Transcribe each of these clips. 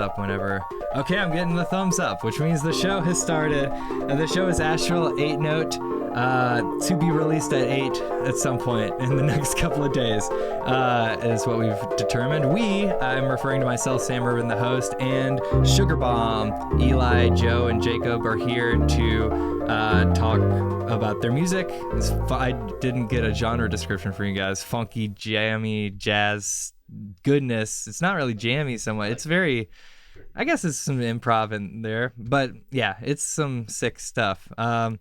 up whenever. Okay, I'm getting the thumbs up, which means the show has started. The show is Asheville 8 Note, to be released at 8 at some point in the next couple of days, is what we've determined. I'm referring to myself, Sam Irvin, the host, and Sugar Bomb, Eli, Joe, and Jacob are here to talk about their music. I didn't get a genre description for you guys. Funky, jammy, jazz goodness. It's not really jammy somewhat. It's very, I guess it's some improv in there, but yeah, it's some sick stuff. And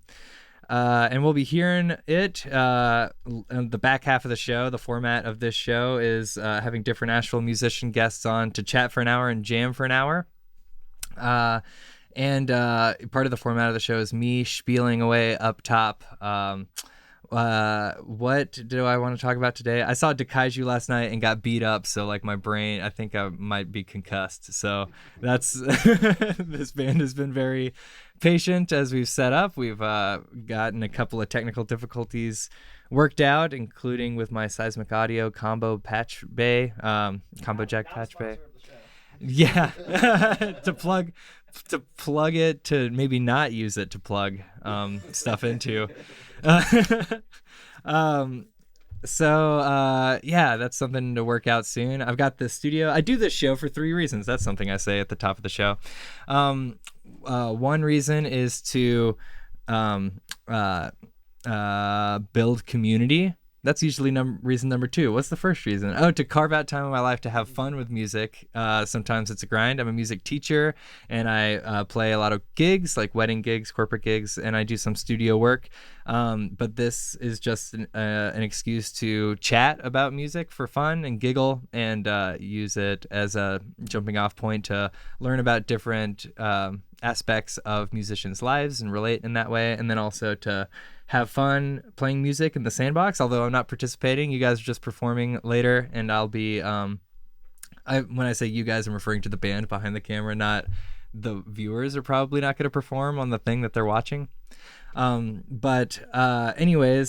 we'll be hearing it in the back half of the show. The format of this show is having different Asheville musician guests on to chat for an hour and jam for an hour. And part of the format of the show is me spieling away up top. What do I want to talk about today? I saw Dakaiju last night and got beat up, so like my brain, I think I might be concussed. So that's this band has been very patient as we've set up. We've gotten a couple of technical difficulties worked out, including with my seismic audio combo patch bay, combo jack patch bay. Yeah, to plug it, to maybe not use it to plug stuff into. Yeah, that's something to work out soon. I've got the studio. I do this show for 3 reasons. That's something I say at the top of the show. One reason is to build community. That's usually reason number 2. What's the first reason? Oh, to carve out time in my life to have fun with music. Sometimes it's a grind. I'm a music teacher, and I play a lot of gigs, like wedding gigs, corporate gigs, and I do some studio work. But this is just an excuse to chat about music for fun and giggle, and use it as a jumping off point to learn about different aspects of musicians' lives and relate in that way, and then also to have fun playing music in the sandbox. Although I'm not participating, you guys are just performing later, and I'll be when I say you guys, I'm referring to the band behind the camera, not the viewers are probably not going to perform on the thing that they're watching. Anyways,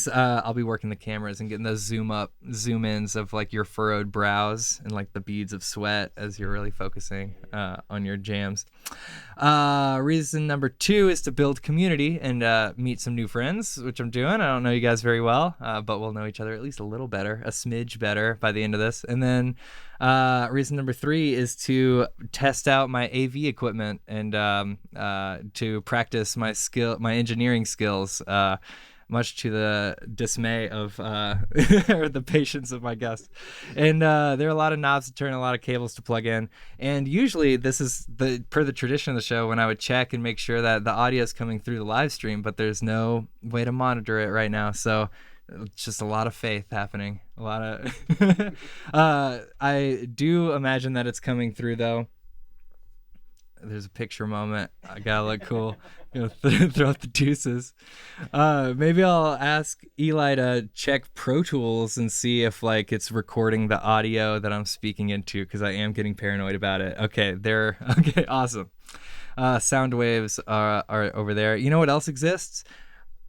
I'll be working the cameras and getting those zoom ins of like your furrowed brows and like the beads of sweat as you're really focusing on your jams. Reason number 2 is to build community and meet some new friends, which I'm doing. I don't know you guys very well, but we'll know each other at least a little better, a smidge better by the end of this. And then reason number 3 is to test out my AV equipment and to practice my engineering skills, much to the dismay of or the patience of my guests. And there are a lot of knobs to turn, a lot of cables to plug in. And usually this is per the tradition of the show, when I would check and make sure that the audio is coming through the live stream, but there's no way to monitor it right now. So it's just a lot of faith happening. A lot of I do imagine that it's coming through though. There's a picture moment. I gotta look cool. Throw out the deuces. Maybe I'll ask Eli to check Pro Tools and see if like it's recording the audio that I'm speaking into, because I am getting paranoid about it. Okay, awesome. Sound waves are over there. You know what else exists?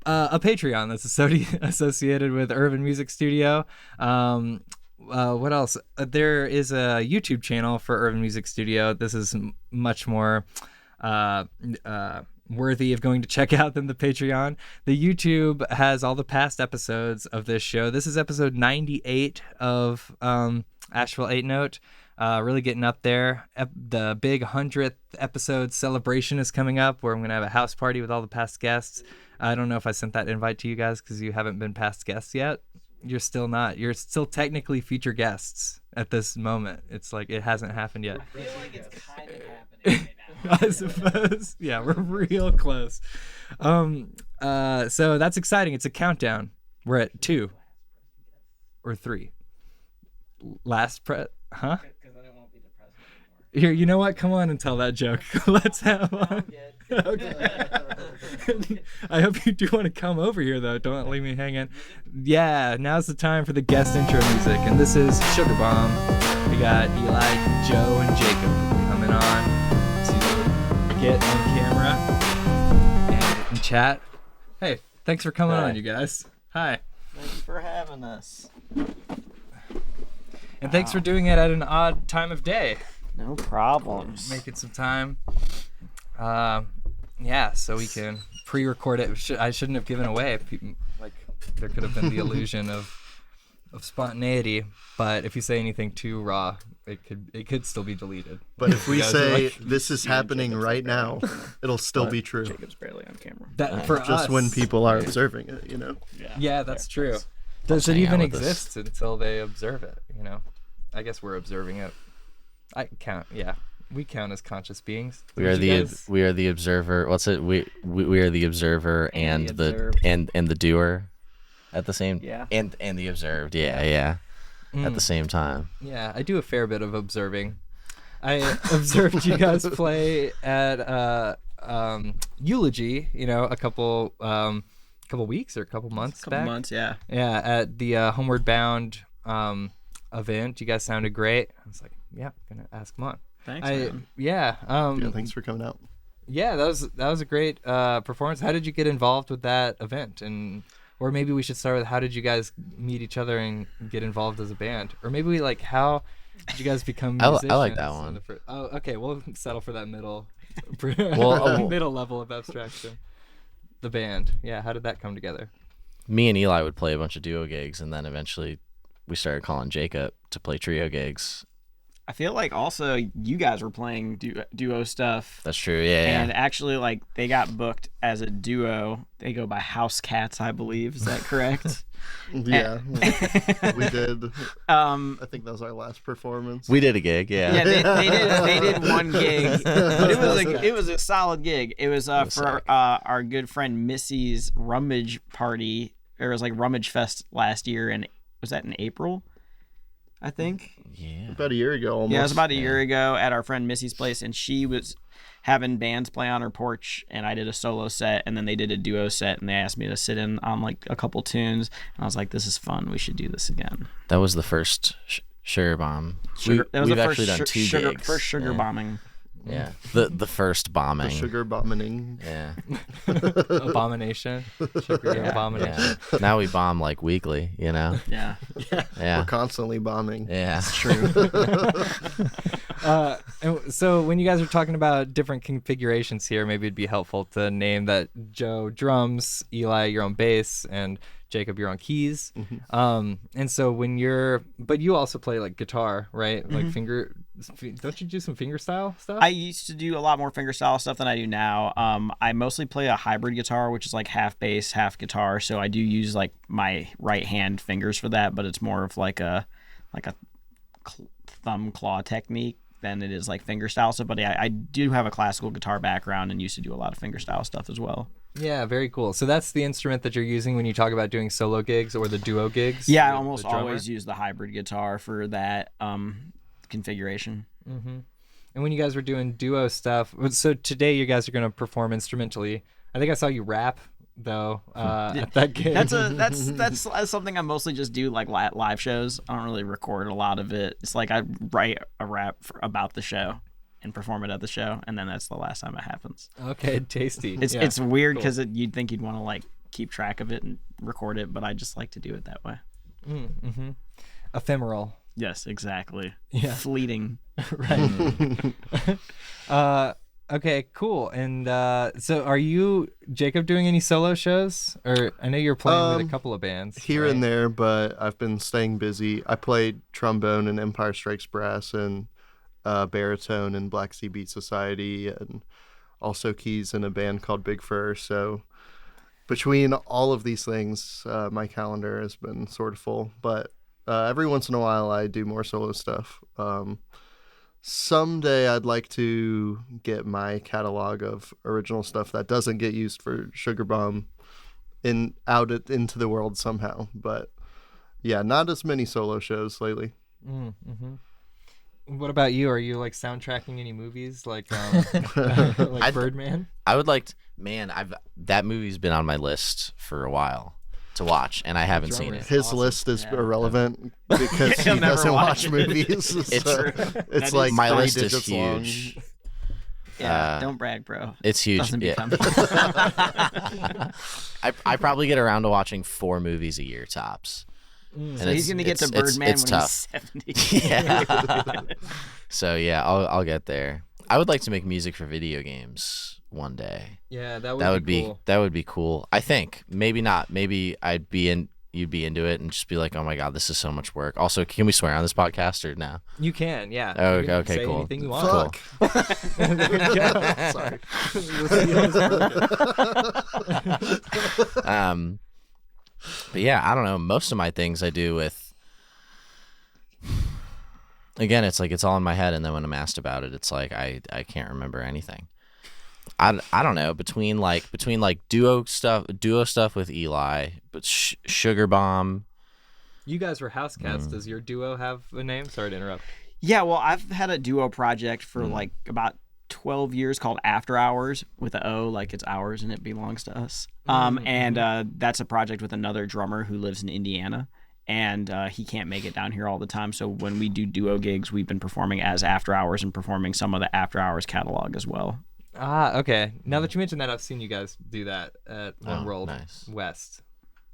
A Patreon that's associated with Irvin Music Studio. What else? There is a YouTube channel for Irvin Music Studio. This is much more worthy of going to check out than the Patreon. The YouTube has all the past episodes of this show. This is episode 98 of Asheville 8 Note. Really getting up there. The big 100th episode celebration is coming up, where I'm going to have a house party with all the past guests. I don't know if I sent that invite to you guys because you haven't been past guests yet. You're still not. You're still technically feature guests at this moment. It's like it hasn't happened yet. I feel like it's kind of happening right now. I suppose. Yeah, we're real close. So that's exciting. It's a countdown. We're at 2 or 3. Last huh? Because I don't want to be the president anymore. Here, you know what? Come on and tell that joke. Let's have one. Okay. I hope you do want to come over here, though. Don't leave me hanging. Yeah, now's the time for the guest intro music, and this is Sugar Bomb. We got Eli, Joe, and Jacob coming on to get on camera and chat. Hey, thanks for coming on, you guys. Hi. Thanks for having us. And thanks for doing it at an odd time of day. No problems. making some time. Yeah, so we can pre-record it. I shouldn't have given away. Like, there could have been the illusion of spontaneity, but if you say anything too raw, it could still be deleted. But if we say this is happening right now, it'll still be true. Jacob's barely on camera. That for Just us, when people are observing it, you know. Yeah, that's true. Does it even exist until they observe it? You know, I guess we're observing it. I count. Yeah, we count as conscious beings. We are the observer. What's it? We are the observer and the doer at the same. Yeah. And the observed. Yeah. At the same time. Yeah, I do a fair bit of observing. I observed you guys play at Eulogy. You know, a couple weeks or a couple months back. Months, yeah. Yeah, at the Homeward Bound event. You guys sounded great. I was like, yeah, I'm gonna ask them on. Thanks, man. Yeah. Yeah, thanks for coming out. Yeah, that was a great performance. How did you get involved with that event? Or maybe we should start with how did you guys meet each other and get involved as a band? Or maybe how did you guys become musicians? I like that one. Oh, okay. We'll settle for that middle middle level of abstraction. The band. Yeah, how did that come together? Me and Eli would play a bunch of duo gigs, and then eventually we started calling Jacob to play trio gigs. I feel like also you guys were playing duo stuff. That's true, yeah. And actually, like, they got booked as a duo. They go by House Cats, I believe. Is that correct? Yeah, we did. I think that was our last performance. We did a gig, yeah. Yeah, they did one gig, but it was a solid gig. It was for our good friend Missy's Rummage Party. It was like Rummage Fest last year, and was that in April? I think. Yeah. About a year ago, almost. Yeah, it was about a year ago at our friend Missy's place, and she was having bands play on her porch, and I did a solo set, and then they did a duo set, and they asked me to sit in on like a couple tunes, and I was like, this is fun. We should do this again. That was the first Sugar Bomb. That was we've the actually first done two gigs. First sugar bombing. Yeah. The first bombing. The sugar bombing. Yeah. Abomination. Sugar abomination. Yeah. Now we bomb like weekly, you know? Yeah. Yeah. We're constantly bombing. Yeah. It's true. And so when you guys are talking about different configurations here, maybe it'd be helpful to name that Joe drums, Eli you're on bass, and Jacob you're on keys. And so but you also play like guitar, right? Like don't you do some fingerstyle stuff? I used to do a lot more fingerstyle stuff than I do now. I mostly play a hybrid guitar, which is like half bass, half guitar. So I do use like my right hand fingers for that, but it's more of like a thumb claw technique than it is like fingerstyle stuff. But I do have a classical guitar background and used to do a lot of fingerstyle stuff as well. Yeah, very cool. So that's the instrument that you're using when you talk about doing solo gigs or the duo gigs? Yeah, I almost always use the hybrid guitar for that configuration. And when you guys were doing duo stuff, so today you guys are going to perform instrumentally. I think I saw you rap though at that gig. That's something I mostly just do like live shows. I don't really record a lot of it. It's like I write a rap about the show and perform it at the show, and then that's the last time it happens. Okay, tasty. It's weird because you'd think you'd want to like keep track of it and record it, but I just like to do it that way. Ephemeral. Yes, exactly. Yeah. Fleeting. Right. Okay, cool. And so are you, Jacob, doing any solo shows? Or I know you're playing with a couple of bands. Here and there, but I've been staying busy. I played trombone in Empire Strikes Brass and baritone in Black Sea Beat Society, and also keys in a band called Big Fur. So between all of these things, my calendar has been sort of full. But every once in a while, I do more solo stuff. Someday I'd like to get my catalog of original stuff that doesn't get used for Sugar Bomb into the world somehow. But yeah, not as many solo shows lately. What about you? Are you like soundtracking any movies like like Birdman? I would like that movie's been on my list for a while to watch, and I haven't seen it. His list is irrelevant because he doesn't watch movies. It's like my list is huge. Yeah, don't brag, bro. It's huge. I probably get around to watching 4 movies a year tops. And So he's gonna get to Birdman it's when tough. he's 70. Yeah. So yeah, I'll get there. I would like to make music for video games one day. Yeah, that would be cool. That would be cool. I think maybe not. Maybe you'd be into it and just be like, oh my god, this is so much work. Also, can we swear on this podcast or no? You can, yeah. Oh, You can okay, say cool. anything you want. Cool. Sorry. But yeah, I don't know. Most of my things I do with. Again, it's like it's all in my head, and then when I'm asked about it, it's like I can't remember anything. I don't know, between duo stuff with Eli, but Sugar Bomb. You guys were house cats. Does your duo have a name? Sorry to interrupt. Yeah, well, I've had a duo project for like about 12 years called After Hours with an O, like it's ours and it belongs to us. And that's a project with another drummer who lives in Indiana. And he can't make it down here all the time. So when we do duo gigs, we've been performing as After Hours and performing some of the After Hours catalog as well. Ah, okay. Now that you mentioned that, I've seen you guys do that at One World West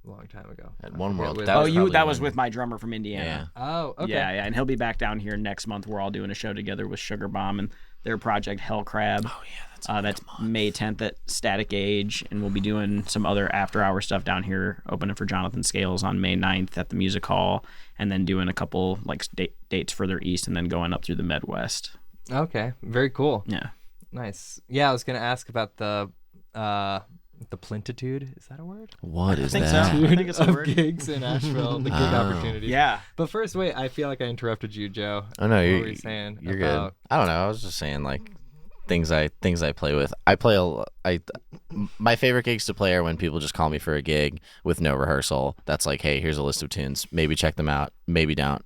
a long time ago. At One World. That was with my drummer from Indiana. Yeah. Oh, okay. Yeah, and he'll be back down here next month. We're all doing a show together with Sugar Bomb and their project Hell Crab. Oh yeah, that's May 10th at Static Age, and we'll be doing some other after-hour stuff down here, opening for Jonathan Scales on May 9th at the Music Hall, and then doing a couple like dates further east, and then going up through the Midwest. Okay, very cool. Yeah, nice. Yeah, I was gonna ask about the plentitude. Is that a word? What is that? So. I think it's a word. Gigs in Asheville, the gig opportunities. Yeah. But first, wait, I feel like I interrupted you, Joe. Oh no, what were you saying? You're good. I don't know. I was just saying like things I play with. My favorite gigs to play are when people just call me for a gig with no rehearsal. That's like, hey, here's a list of tunes. Maybe check them out. Maybe don't.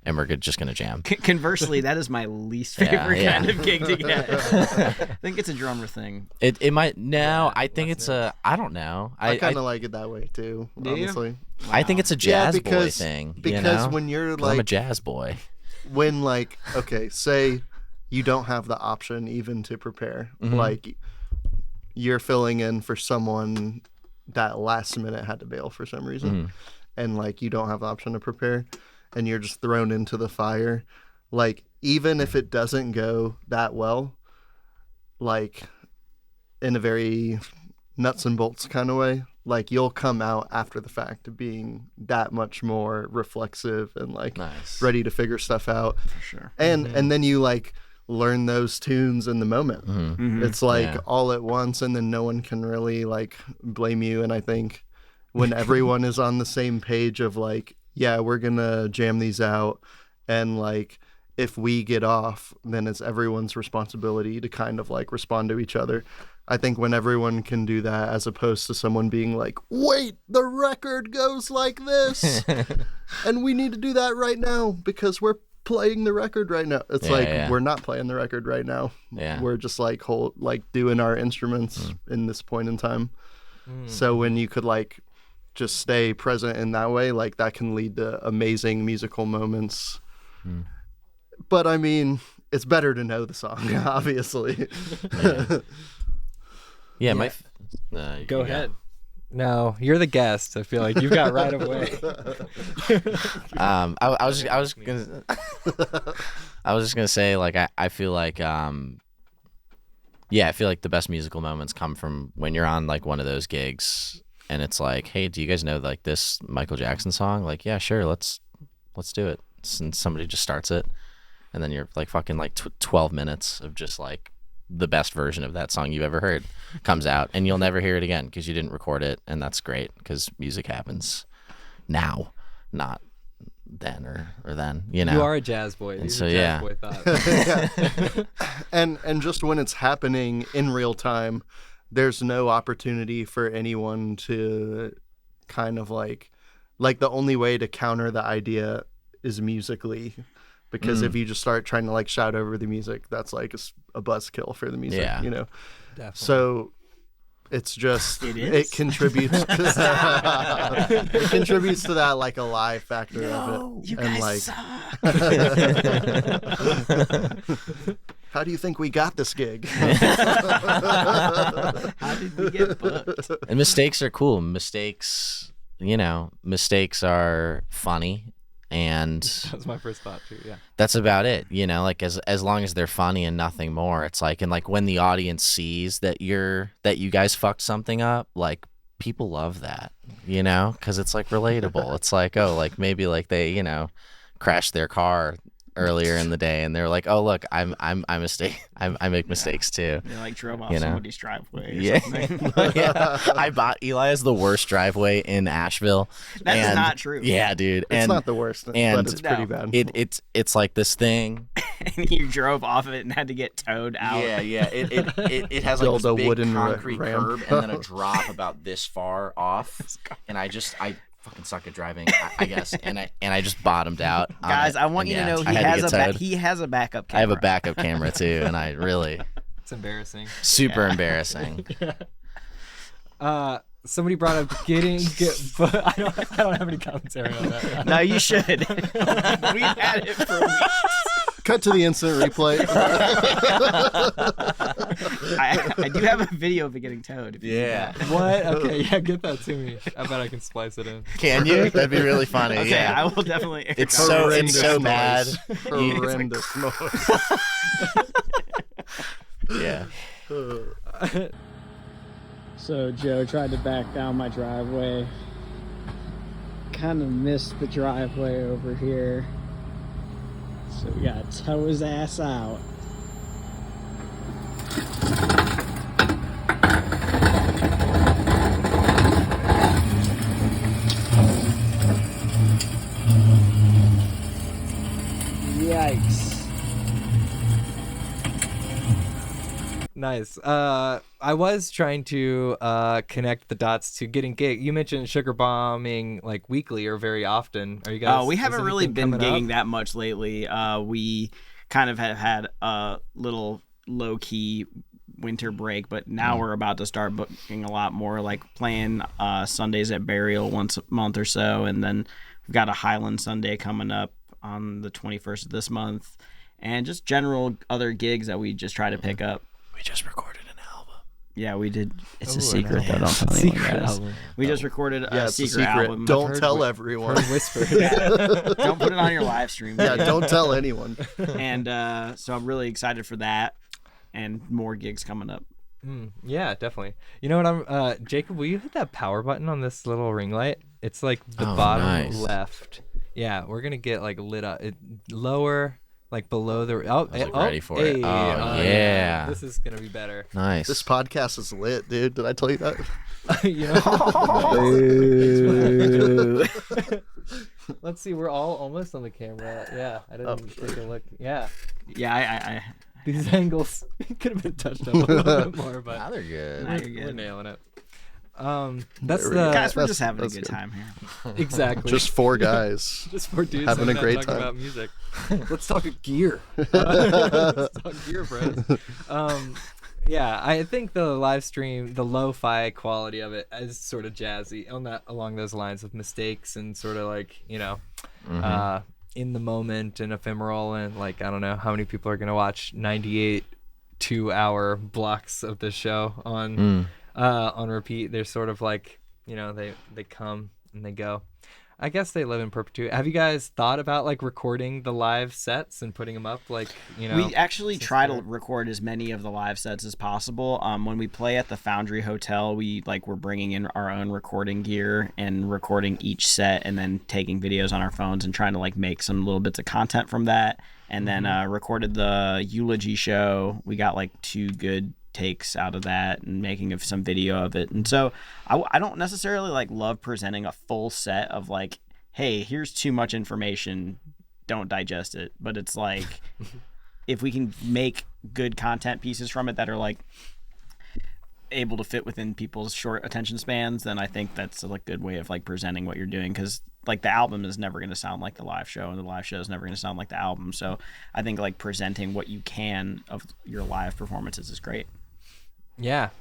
And we're just gonna jam. Conversely, that is my least favorite kind of gig to get. I think it's a drummer thing. It might now. I think it's a. I don't know. I kind of like it that way too. Do honestly, you? Wow. I think it's a jazz boy thing. Because when you're like, I'm a jazz boy. When like, okay, say you don't have the option even to prepare, like you're filling in for someone that last minute had to bail for some reason, and like you don't have the option to prepare. And you're just thrown into the fire, like even if it doesn't go that well, like in a very nuts and bolts kind of way, like you'll come out after the fact being that much more reflexive and like ready to figure stuff out. For sure. And then you like learn those tunes in the moment. It's like all at once, and then no one can really like blame you. And I think when everyone is on the same page of like, yeah, we're gonna jam these out, and like if we get off, then it's everyone's responsibility to kind of like respond to each other. I think when everyone can do that, as opposed to someone being like, wait, the record goes like this and we need to do that right now because we're playing the record right now. It's we're not playing the record right now. We're just like doing our instruments in this point in time. So when you could like just stay present in that way, like that can lead to amazing musical moments. But I mean, it's better to know the song, obviously. Go ahead. No, you're the guest. I feel like you've got right of way. I was just gonna say, like, I feel like I feel like the best musical moments come from when you're on like one of those gigs and it's like, hey, do you guys know like this Michael Jackson song? Like, yeah, sure, let's do it. And somebody just starts it, and then you're like fucking like 12 minutes of just like the best version of that song you've ever heard comes out, and you'll never hear it again because you didn't record it, and that's great because music happens now, not then or then, you know. You are a jazz boy. And so boy thought. and just when it's happening in real time, there's no opportunity for anyone to kind of like the only way to counter the idea is musically, because if you just start trying to like shout over the music, that's like a buzzkill for the music, you know. Definitely. So it's just it contributes to that. It contributes to that like a live factor of it. You and guys like how do you think we got this gig? How did we get booked? And mistakes are cool. Mistakes mistakes are funny, and That's my first thought too. Yeah. that's about it. Like as long as they're funny and nothing more. It's like, and like when the audience sees that you guys fucked something up, like people love that, because it's like relatable. It's like, oh, like maybe like they crashed their car earlier in the day, and they're like, oh look, I make mistakes too. They like drove off somebody's driveway. Or Yeah. something. Yeah. I bought Eli has the worst driveway in Asheville. That's not true. Yeah, dude. It's not the worst, but it's pretty bad. It's like this thing. And you drove off of it and had to get towed out. Yeah. It has like Build this a big wooden concrete ramp. curb and then a drop about this far off. And I fucking suck at driving, I guess. And I just bottomed out. Guys, I want you to know he has a backup camera. I have a backup camera too, and I really It's embarrassing. super embarrassing. Somebody brought up but I don't have any commentary on that. No, you should. We've had it for weeks. Cut to the instant replay. I do have a video of it getting towed. Yeah. What? Okay, yeah, get that to me. I bet I can splice it in. Can you? That'd be really funny. Okay, yeah. I will definitely. It's so bad. Horrendous noise. Yeah. So Joe tried to back down my driveway. Kind of missed the driveway over here. So we gotta tow his ass out. Yikes. Nice. I was trying to connect the dots to getting gig. You mentioned sugar bombing like weekly or very often. Are you guys? We haven't really been gigging up? that much lately. We kind of have had a little low key winter break, but now we're about to start booking a lot more, like playing Sundays at Burial once a month or so, and then we've got a Highland Sunday coming up on the 21st of this month, and just general other gigs that we just try to pick up. We just recorded an album. Yeah, we did. It's a secret, though. Don't tell anyone, guys. We just recorded a secret album. Don't tell everyone. Whisper. Don't put it on your live stream. Yeah, don't tell anyone. And so I'm really excited for that, and more gigs coming up. Yeah, definitely. You know what? I'm Jacob. Will you hit that power button on this little ring light? It's like the bottom left. Yeah, we're gonna get like lit up. Lower. Like below the ready for it. Yeah. This is gonna be better. Nice. This podcast is lit, dude. Did I tell you that? You know. Let's see. We're all almost on the camera. Yeah, I didn't take a look. Yeah. Yeah, These angles could have been touched up a little bit more, but now they're good. we're nailing it. guys, we're just having a good time here. Exactly. Just four guys. Just four dudes having a great talking time about music. Let's talk gear. Let's talk gear, friends. Yeah, I think the live stream, the lo-fi quality of it is sort of jazzy along those lines of mistakes and sort of like, in the moment and ephemeral, and like I don't know how many people are gonna watch 98 2-hour blocks of this show on repeat. They're sort of like, they come and they go. I guess they live in perpetuity. Have you guys thought about like recording the live sets and putting them up? Like, we actually try to record as many of the live sets as possible. When we play at the Foundry Hotel, we're bringing in our own recording gear and recording each set, and then taking videos on our phones and trying to like make some little bits of content from that. And then recorded the eulogy show. We got like 2 good takes out of that and making of some video of it. And so I don't necessarily like love presenting a full set of like, hey, here's too much information, don't digest it. But it's like, if we can make good content pieces from it that are like able to fit within people's short attention spans, then I think that's a good way of like presenting what you're doing, because like the album is never going to sound like the live show, and the live show is never going to sound like the album. So I think like presenting what you can of your live performances is great. Yeah,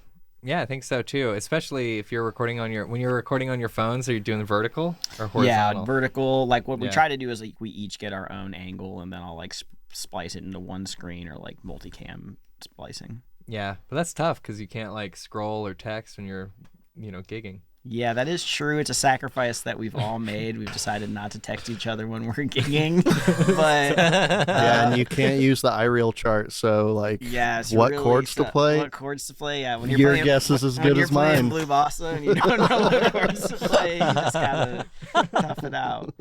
I think so too. Especially if you're recording when you're recording on your phones, are you doing vertical or horizontal? Yeah, vertical. Like what we try to do is like we each get our own angle, and then I'll like splice it into one screen, or like multicam splicing. Yeah, but that's tough because you can't like scroll or text when you're, gigging. Yeah, that is true. It's a sacrifice that we've all made. We've decided not to text each other when we're gigging. But Yeah, and you can't use the iReal chart, so like, what chords to play? What chords to play? Yeah, when you're Your playing, guess is as when good you're as playing mine. Blue Bossa and you don't know what chords to play, you just gotta tough it out.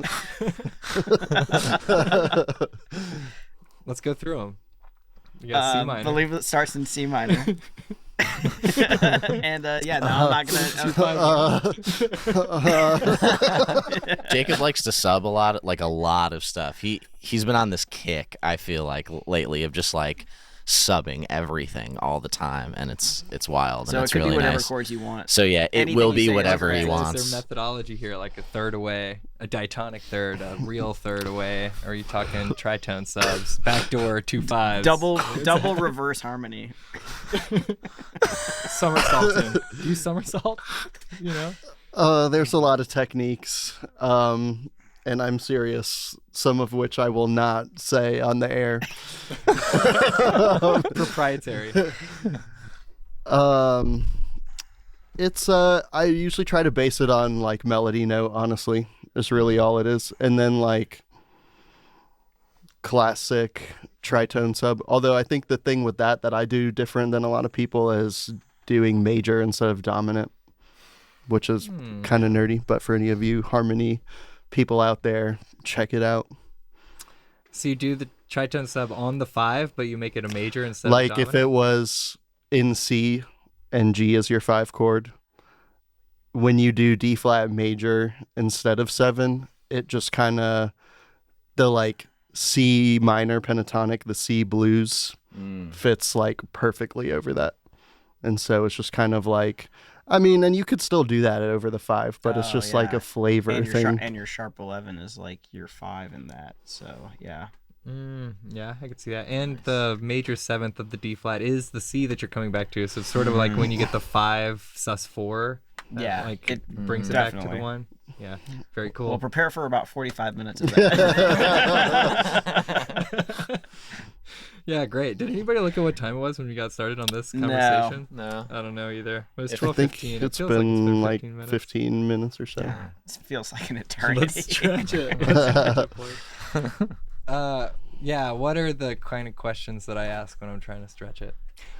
Let's go through them. You got C minor. Believe it starts in C minor. And yeah, no, I'm not gonna. Jacob likes to sub a lot of stuff. He's been on this kick, I feel like, lately, of just like subbing everything all the time, and it's wild. So and it it's could really be whatever nice. chords you want. So yeah, it Anything will you be say, whatever like, he right, wants. Is there methodology here, like a third away, a diatonic third, a real third away? Or are you talking tritone subs, backdoor 2/5s, Double reverse harmony. somersaulting? Do you somersault? You know. There's a lot of techniques, and I'm serious, some of which I will not say on the air. Proprietary. It's I usually try to base it on like melody note, honestly. Is really all it is. And then like classic tritone sub. Although I think the thing with that I do different than a lot of people is doing major instead of dominant, which is kind of nerdy, but for any of you harmony people out there, check it out. So you do the tritone sub on the 5, but you make it a major instead Like of if dominant? it was in C and G is your 5 chord, when you do D flat major instead of 7, it just kind of, the like C minor pentatonic, the C blues fits like perfectly over that. And so it's just kind of like, I mean, and you could still do that over the 5, but it's just like a flavor and your thing. and your sharp 11 is like your 5 in that. So yeah. Yeah, I could see that. And the major 7th of the D flat is the C that you're coming back to. So it's sort of like when you get the 5 sus4. Yeah, like it brings it back to definitely. the 1. Yeah, very cool. Well, prepare for about 45 minutes of that. Yeah, great. Did anybody look at what time it was when we got started on this conversation? No. I don't know either. It was I think 12:15. it's It feels been like like 15 minutes. 15 minutes or so. It feels like an eternity. Let's stretch it. Let's stretch it, please. Yeah, what are the kind of questions that I ask when I'm trying to stretch it?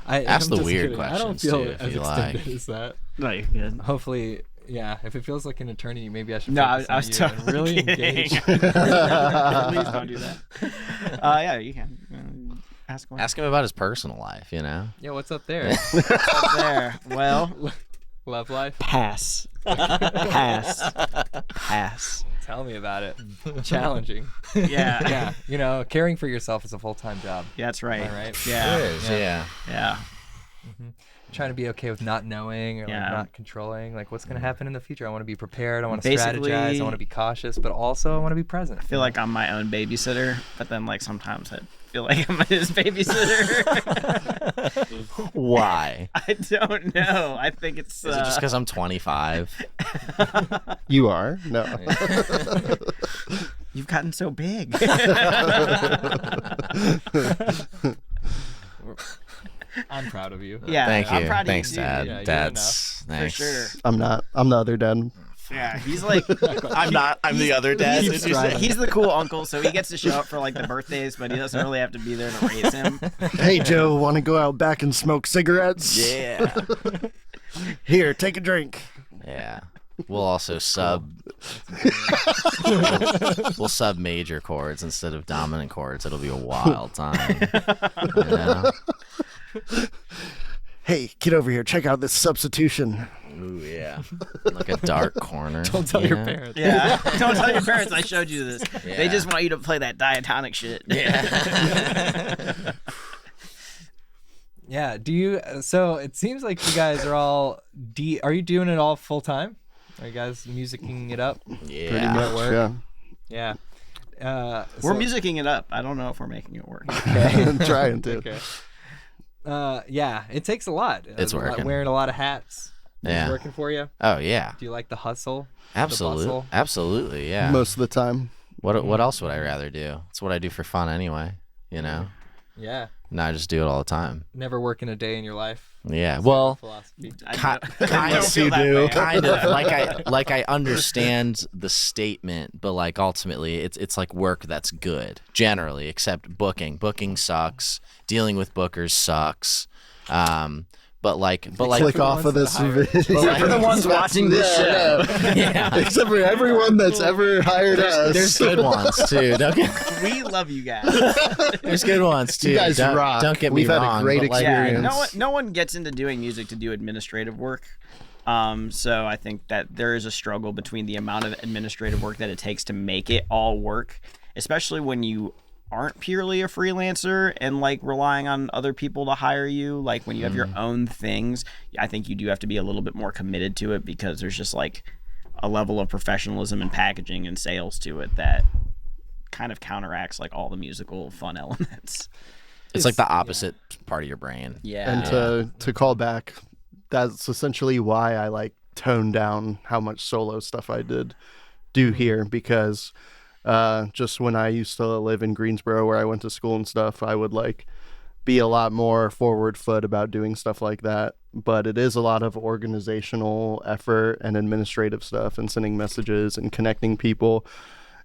Ask I'm the just weird kidding. I don't questions, feel too, if as you extended like. as that. No, you're good. Hopefully, yeah. If it feels like an eternity, maybe I should. No, focus I on was you totally and really kidding. engage. Please don't do that. Yeah, you can. Ask one. Ask him about his personal life, you know? Yeah, what's up there? Up there. Well, Love life. pass. Pass. Tell me about it. Challenging. Yeah. Yeah, you know, caring for yourself is a full-time job. Yeah, that's right. Am I right? Yeah. It is, yeah. Yeah. Trying to be okay with not knowing or like Yeah. not controlling, like what's going to happen in the future. I want to be prepared. I want to Basically- strategize. I want to be cautious, but also I want to be present. I feel like I'm my own babysitter, but then like sometimes I feel like I'm his babysitter. Why? I don't know. I think it's Is it just because I'm 25? You are? No. you've gotten so big. I'm proud of you. Yeah. Thank I'm you. proud of Thanks, you, dude. Dad. Yeah, you're That's For thanks. sure. I'm not. I'm the other dad. Yeah, he's like I'm not. I'm the other dad. he's the cool uncle, so he gets to show up for like the birthdays, but he doesn't really have to be there to raise him. Hey, Joe, want to go out back and smoke cigarettes? Yeah. Here, take a drink. Yeah. We'll also sub. we'll sub major chords instead of dominant chords. It'll be a wild time. You know? Hey, get over here. Check out this substitution. Ooh, yeah. Like a dark corner. Don't tell you your know? parents. Yeah, don't tell your parents I showed you this. Yeah. They just want you to play that diatonic shit. Yeah. Yeah. Do you? So it seems like you guys are all. Are you doing it all full time? Are you guys musicking it up? Yeah. Pretty much, Yeah. yeah. We're musicking it up. I don't know if we're making it work. I'm trying to. Okay. Yeah, it takes a lot. It's working. Wearing a lot of hats. Is it Yeah. working for you? Oh yeah. Do you like the hustle? Absolutely. bustle? Absolutely. Yeah. Most of the time. What else would I rather do? It's what I do for fun anyway. You know. Yeah. No, I just do it all the time. Never working a day in your life. Yeah, Is well, that the philosophy? kind don't feel that way. of like I understand the statement, but like ultimately it's like work that's good generally, except booking. Booking sucks. Dealing with bookers sucks. But click off of this video. Except for the ones watching this show. Yeah. Except for everyone that's ever hired us. There's good ones too. We love you guys. There's good ones too. You guys rock. Don't get We've me had wrong. a great but, like, experience. No one gets into doing music to do administrative work. So I think that there is a struggle between the amount of administrative work that it takes to make it all work, especially when you aren't purely a freelancer and like relying on other people to hire you. Like when you have your own things, I think you do have to be a little bit more committed to it, because there's just like a level of professionalism and packaging and sales to it that kind of counteracts like all the musical fun elements. It's like the opposite part of your brain. Yeah. And to call back, that's essentially why I like toned down how much solo stuff I do here, because just when I used to live in Greensboro where I went to school and stuff, I would like be a lot more forward foot about doing stuff like that. But it is a lot of organizational effort and administrative stuff and sending messages and connecting people.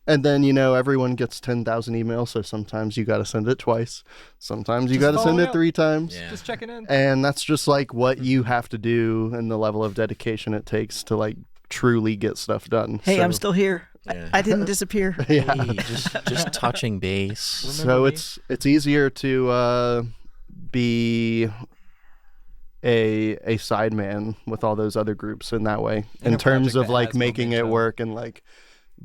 And then, everyone gets 10,000 emails, so sometimes you got to send it twice. Sometimes you got to send it 3 times. Yeah. Just checking in. And that's just like what you have to do and the level of dedication it takes to like truly get stuff done. Hey, So- I'm still here. Yeah. I didn't disappear. Yeah. Hey, just touching base. So it's easier to be a sideman with all those other groups in that way, In in a terms project of that like has making it momentum. work and like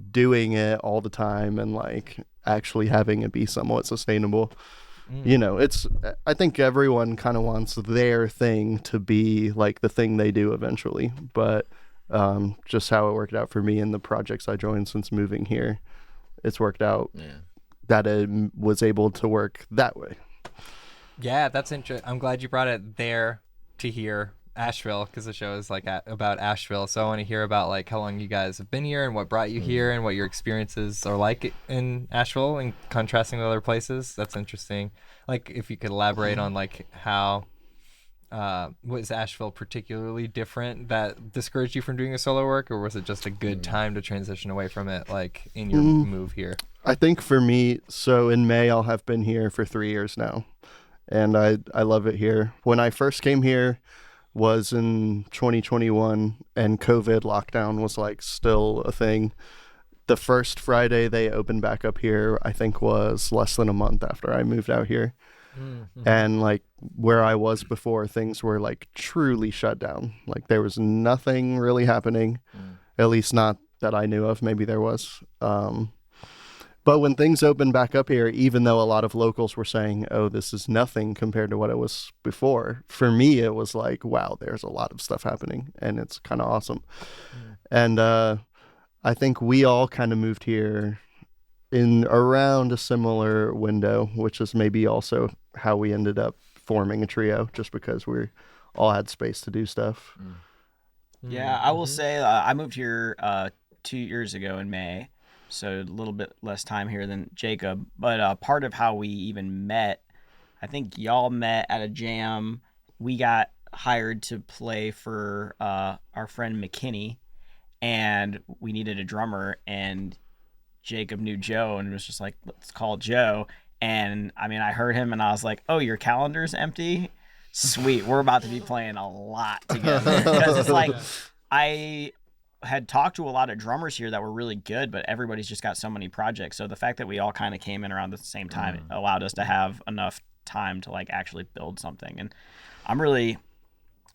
doing it all the time and like actually having it be somewhat sustainable. I think everyone kind of wants their thing to be like the thing they do eventually, but just how it worked out for me in the projects I joined since moving here, it's worked out that it was able to work that way. Yeah, that's interesting. I'm glad you brought it there to here, Asheville, because the show is like about Asheville. So I want to hear about like how long you guys have been here and what brought you here and what your experiences are like in Asheville and contrasting with other places. That's interesting. Like if you could elaborate on like how was Asheville particularly different that discouraged you from doing a solo work, or was it just a good time to transition away from it, like in your move here? I think for me, so in May, I'll have been here for 3 years now, and I love it here. When I first came here was in 2021, and COVID lockdown was like still a thing. The first Friday they opened back up here, I think, was less than a month after I moved out here. Mm-hmm. And like where I was before, things were like truly shut down. Like there was nothing really happening, at least not that I knew of. Maybe there was. But when things opened back up here, even though a lot of locals were saying, oh, this is nothing compared to what it was before, for me, it was like, wow, there's a lot of stuff happening and it's kind of awesome. And I think we all kind of moved here in around a similar window, which is maybe also how we ended up forming a trio, just because we all had space to do stuff. Yeah, I will say I moved here 2 years ago in May, so a little bit less time here than Jacob. But part of how we even met, I think y'all met at a jam. We got hired to play for our friend McKinney, and we needed a drummer, and Jacob knew Joe and was just like, let's call Joe. And I mean, I heard him and I was like, oh, your calendar's empty? Sweet, we're about to be playing a lot together. Because it's like, I had talked to a lot of drummers here that were really good, but everybody's just got so many projects. So the fact that we all kind of came in around the same time allowed us to have enough time to like actually build something. And I'm really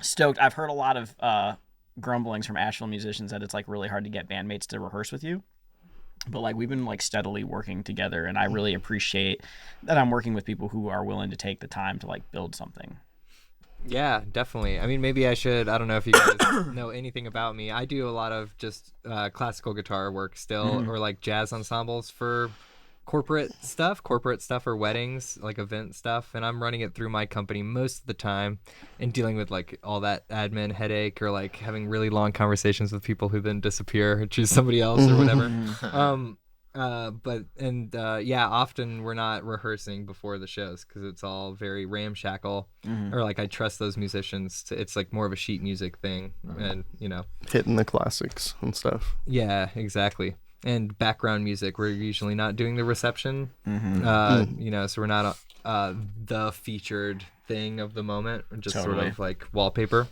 stoked. I've heard a lot of grumblings from Asheville musicians that it's like really hard to get bandmates to rehearse with you. But like we've been like steadily working together, and I really appreciate that I'm working with people who are willing to take the time to like build something. Yeah, definitely. I mean, maybe I should, I don't know if you guys know anything about me. I do a lot of just classical guitar work still, or like jazz ensembles for corporate stuff or weddings, like event stuff. And I'm running it through my company most of the time and dealing with like all that admin headache, or like having really long conversations with people who then disappear or choose somebody else or whatever. often we're not rehearsing before the shows because it's all very ramshackle. Or like I trust those musicians it's like more of a sheet music thing, and hitting the classics and stuff. Yeah, exactly. And background music, we're usually not doing the reception. So we're not the featured thing of the moment. We're just sort of like wallpaper.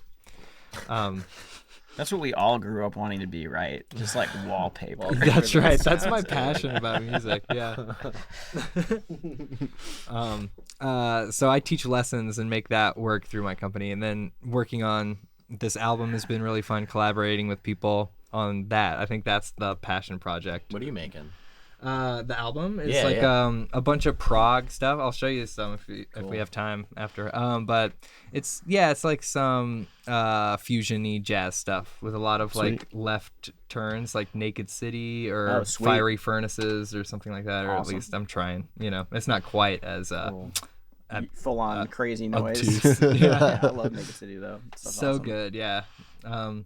That's what we all grew up wanting to be, right? Just like wallpaper. That's right. That's my passion about music. Yeah. So I teach lessons and make that work through my company, and then working on this album has been really fun. Collaborating with people on that. I think that's the passion project. What are you making? The album is a bunch of prog stuff. I'll show you some if we have time after. But it's like some fusion-y jazz stuff with a lot of like left turns, like Naked City or Fiery Furnaces or something like that. Or at least I'm trying. It's not quite as full on crazy noise. Yeah. I love Naked City though. So awesome. Good, yeah. So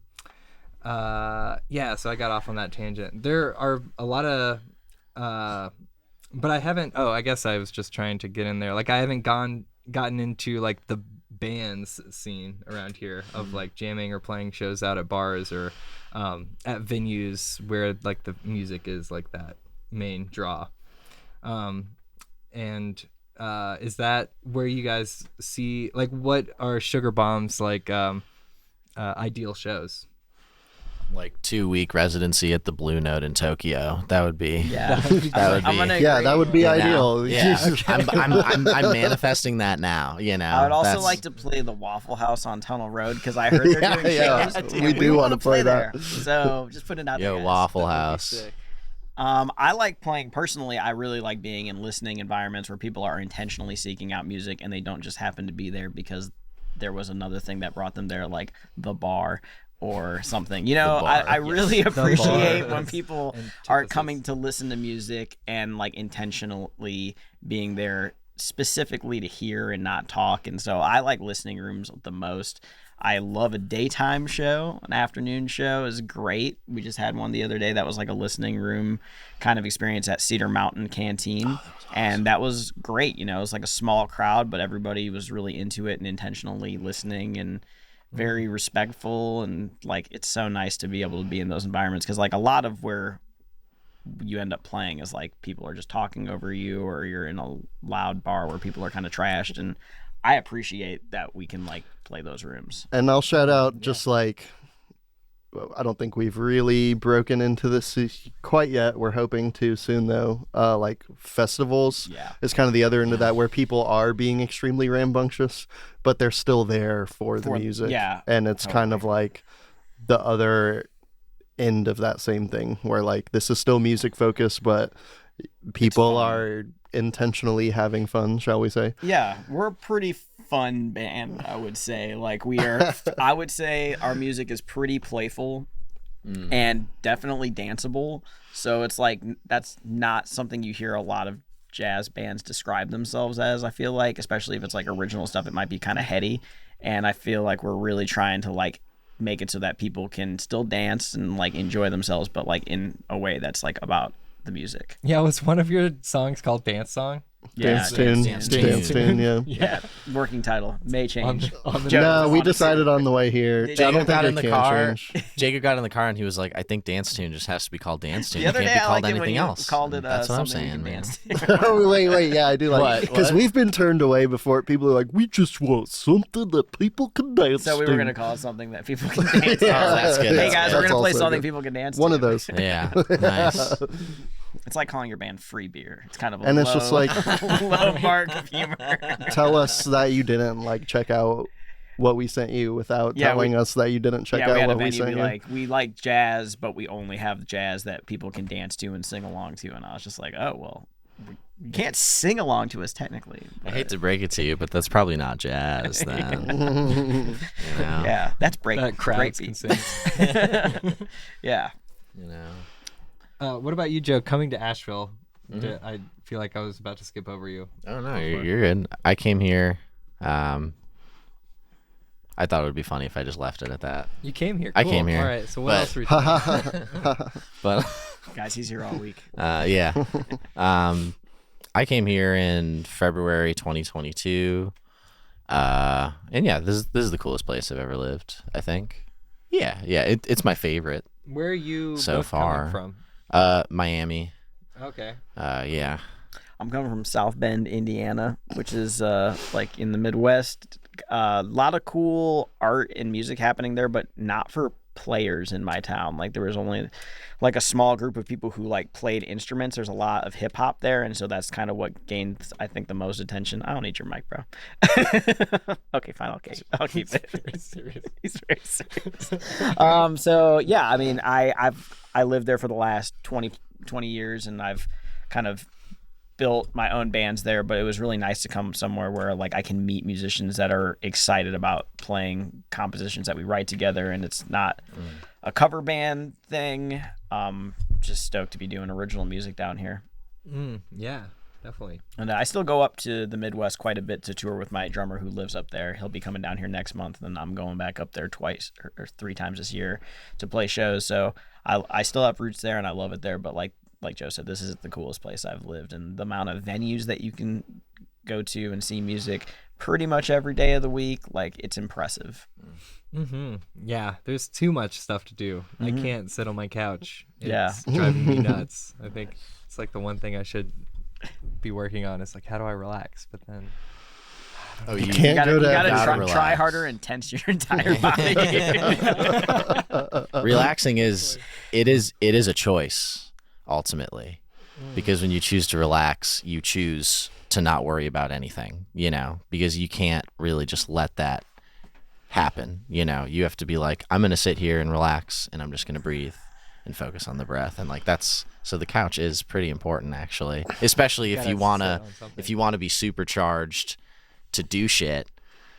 I got off on that tangent. There are a lot of but I haven't I guess I was just trying to get in there. Like I haven't gotten into like the bands scene around here of like jamming or playing shows out at bars or at venues where like the music is like that main draw. Is that where you guys see like what are Sugar Bomb's like ideal shows? Like 2-week residency at the Blue Note in Tokyo. That would be that would be ideal. Yeah. I'm manifesting that now. I would also like to play the Waffle House on Tunnel Road because I heard they're doing shows. We do want to play that. So just put it out there. Waffle House. I like playing personally. I really like being in listening environments where people are intentionally seeking out music and they don't just happen to be there because there was another thing that brought them there, like the bar or something. I really appreciate when people are coming to listen to music and like intentionally being there specifically to hear and not talk. And so I like listening rooms the most. I love a daytime show. An afternoon show is great. We just had one the other day that was like a listening room kind of experience at Cedar Mountain Canteen. That was awesome. And that was great. It was like a small crowd, but everybody was really into it and intentionally listening and very respectful. And like it's so nice to be able to be in those environments because like a lot of where you end up playing is like people are just talking over you or you're in a loud bar where people are kind of trashed, and I appreciate that we can like play those rooms. And I'll shout out just like, I don't think we've really broken into this quite yet. We're hoping to soon though. Like festivals is kind of the other end of that where people are being extremely rambunctious, but they're still there for the music. Yeah. And it's kind of like the other end of that same thing where like this is still music focused, but people are intentionally having fun, shall we say? Yeah, we're a pretty fun band, I would say. Like we are, I would say our music is pretty playful and definitely danceable. So it's like that's not something you hear a lot of jazz bands describe themselves as. I feel like, especially if it's like original stuff, it might be kind of heady. And I feel like we're really trying to like make it so that people can still dance and like enjoy themselves, but like in a way that's like about the music. Yeah, was one of your songs called Dance Song? Dance tune, yeah. Working title may change. No, we decided on the way here. I don't think it can change. Jacob got in the car and he was like, "I think Dance Tune just has to be called Dance Tune. The other it can't day, be called I anything else." Called it. That's what I'm saying, man. Oh wait, yeah, I do like because we've been turned away before. People are like, "We just want something that people can dance." So we were gonna call it something that people can dance. That's good. Hey guys, we're gonna play something people can dance. One to. of those. Yeah, nice. It's like calling your band Free Beer. It's kind of a and low, it's just like low mark of humor. Tell us that you didn't like check out what we sent you without telling us that you didn't check out what we sent you. Like, we like jazz, but we only have jazz that people can dance to and sing along to. And I was just like, oh well, you can't sing along to us technically. I hate to break it to you, but that's probably not jazz then. Yeah, that's break. That crowds can sing. Yeah. What about you, Joe? Coming to Asheville, I feel like I was about to skip over you. Oh no, you're good. I came here. I thought it would be funny if I just left it at that. You came here. Cool. I came here. All right. So what else were you talking about? But Guys, he's here all week. Yeah. I came here in February 2022. And yeah, this is the coolest place I've ever lived, I think. Yeah, it's my favorite Where are you so both far. coming from? Miami. Okay. Yeah. I'm coming from South Bend, Indiana, which is like in the Midwest. A lot of cool art and music happening there, but not for players in my town. Like there was only like a small group of people who like played instruments. There's a lot of hip hop there, and so that's kind of what gained, I think, the most attention. I don't need your mic, bro. Okay, fine. I'll keep it. Very serious. He's very serious. So yeah, I mean, I lived there for the last 20 years, and I've kind of built my own bands there, but it was really nice to come somewhere where like I can meet musicians that are excited about playing compositions that we write together, and it's not a cover band thing. Just stoked to be doing original music down here. Yeah, definitely. And I still go up to the Midwest quite a bit to tour with my drummer who lives up there. He'll be coming down here next month, and I'm going back up there twice or 3 times this year to play shows. So I still have roots there, and I love it there. But like Joe said, this is the coolest place I've lived, and the amount of venues that you can go to and see music pretty much every day of the week, like it's impressive. Yeah, there's too much stuff to do. I can't sit on my couch. It's Yeah. driving me nuts. I think it's like the one thing I should be working on is like, how do I relax? But then Oh, You You can't gotta, go to try relax. harder and tense your entire body. Relaxing is a choice ultimately, because when you choose to relax, you choose to not worry about anything, because you can't really just let that happen. You have to be like, I'm going to sit here and relax, and I'm just going to breathe and focus on the breath. And like so the couch is pretty important actually, especially if you want to be supercharged to do shit.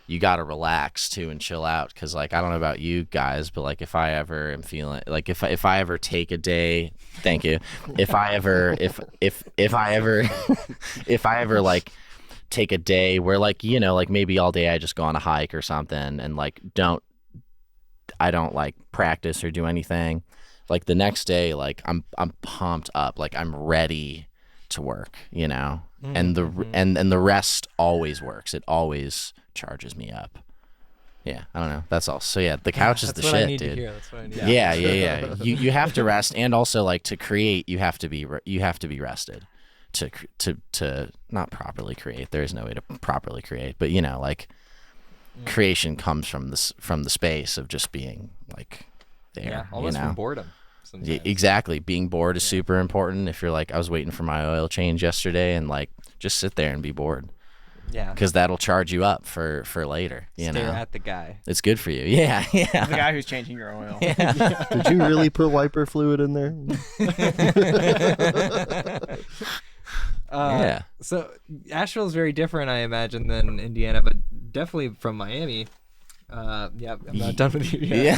You got to relax too and chill out, because like I don't know about you guys, but like if I ever am feeling like if I ever take a day, thank you, if I ever like take a day where like like maybe all day I just go on a hike or something and like I don't like practice or do anything, like the next day like I'm pumped up, like I'm ready to work, and the rest always works. It always charges me up. Yeah, I don't know. That's all. So yeah, the couch is the shit, dude. To hear. That's what I need. Yeah. You have to rest, and also like to create, you have to be rested to not properly create. There is no way to properly create, but like creation comes from the space of just being like there. Yeah, almost from boredom. Yeah, exactly. Being bored is super important. If you're like, I was waiting for my oil change yesterday, and like just sit there and be bored. Yeah. Because that'll charge you up for later. Stare at the guy. It's good for you. Yeah. The guy who's changing your oil. Yeah. Did you really put wiper fluid in there? Yeah. So Asheville is very different, I imagine, than Indiana, but definitely from Miami. Yeah, I'm not done with you yet.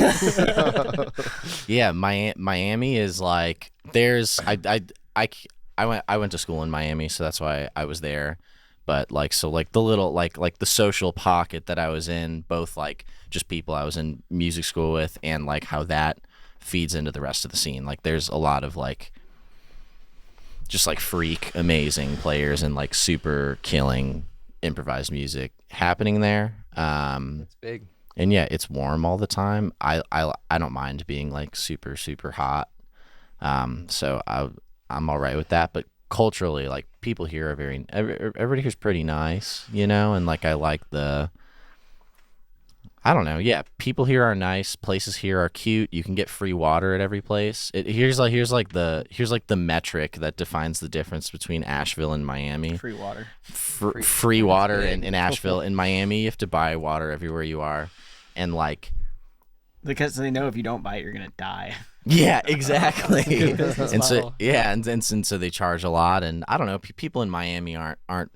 Yeah. Yeah. Miami is like, I went to school in Miami, so that's why I was there. But like, so like the little like the social pocket that I was in, both like just people I was in music school with, and like how that feeds into the rest of the scene. Like there's a lot of like just like freak amazing players and like super killing improvised music happening there. It's big. And yeah, it's warm all the time. I don't mind being like super hot. So I'm all right with that. But culturally, like people here are everybody here's pretty nice, and like I like I don't know. Yeah, people here are nice. Places here are cute. You can get free water at every place. Here's the metric that defines the difference between Asheville and Miami. Free water. Free water in Asheville. In Miami, you have to buy water everywhere you are, and like because they know if you don't buy it, you're gonna die. Yeah, exactly. business And so model. yeah, and so they charge a lot, and I don't know. People in Miami aren't.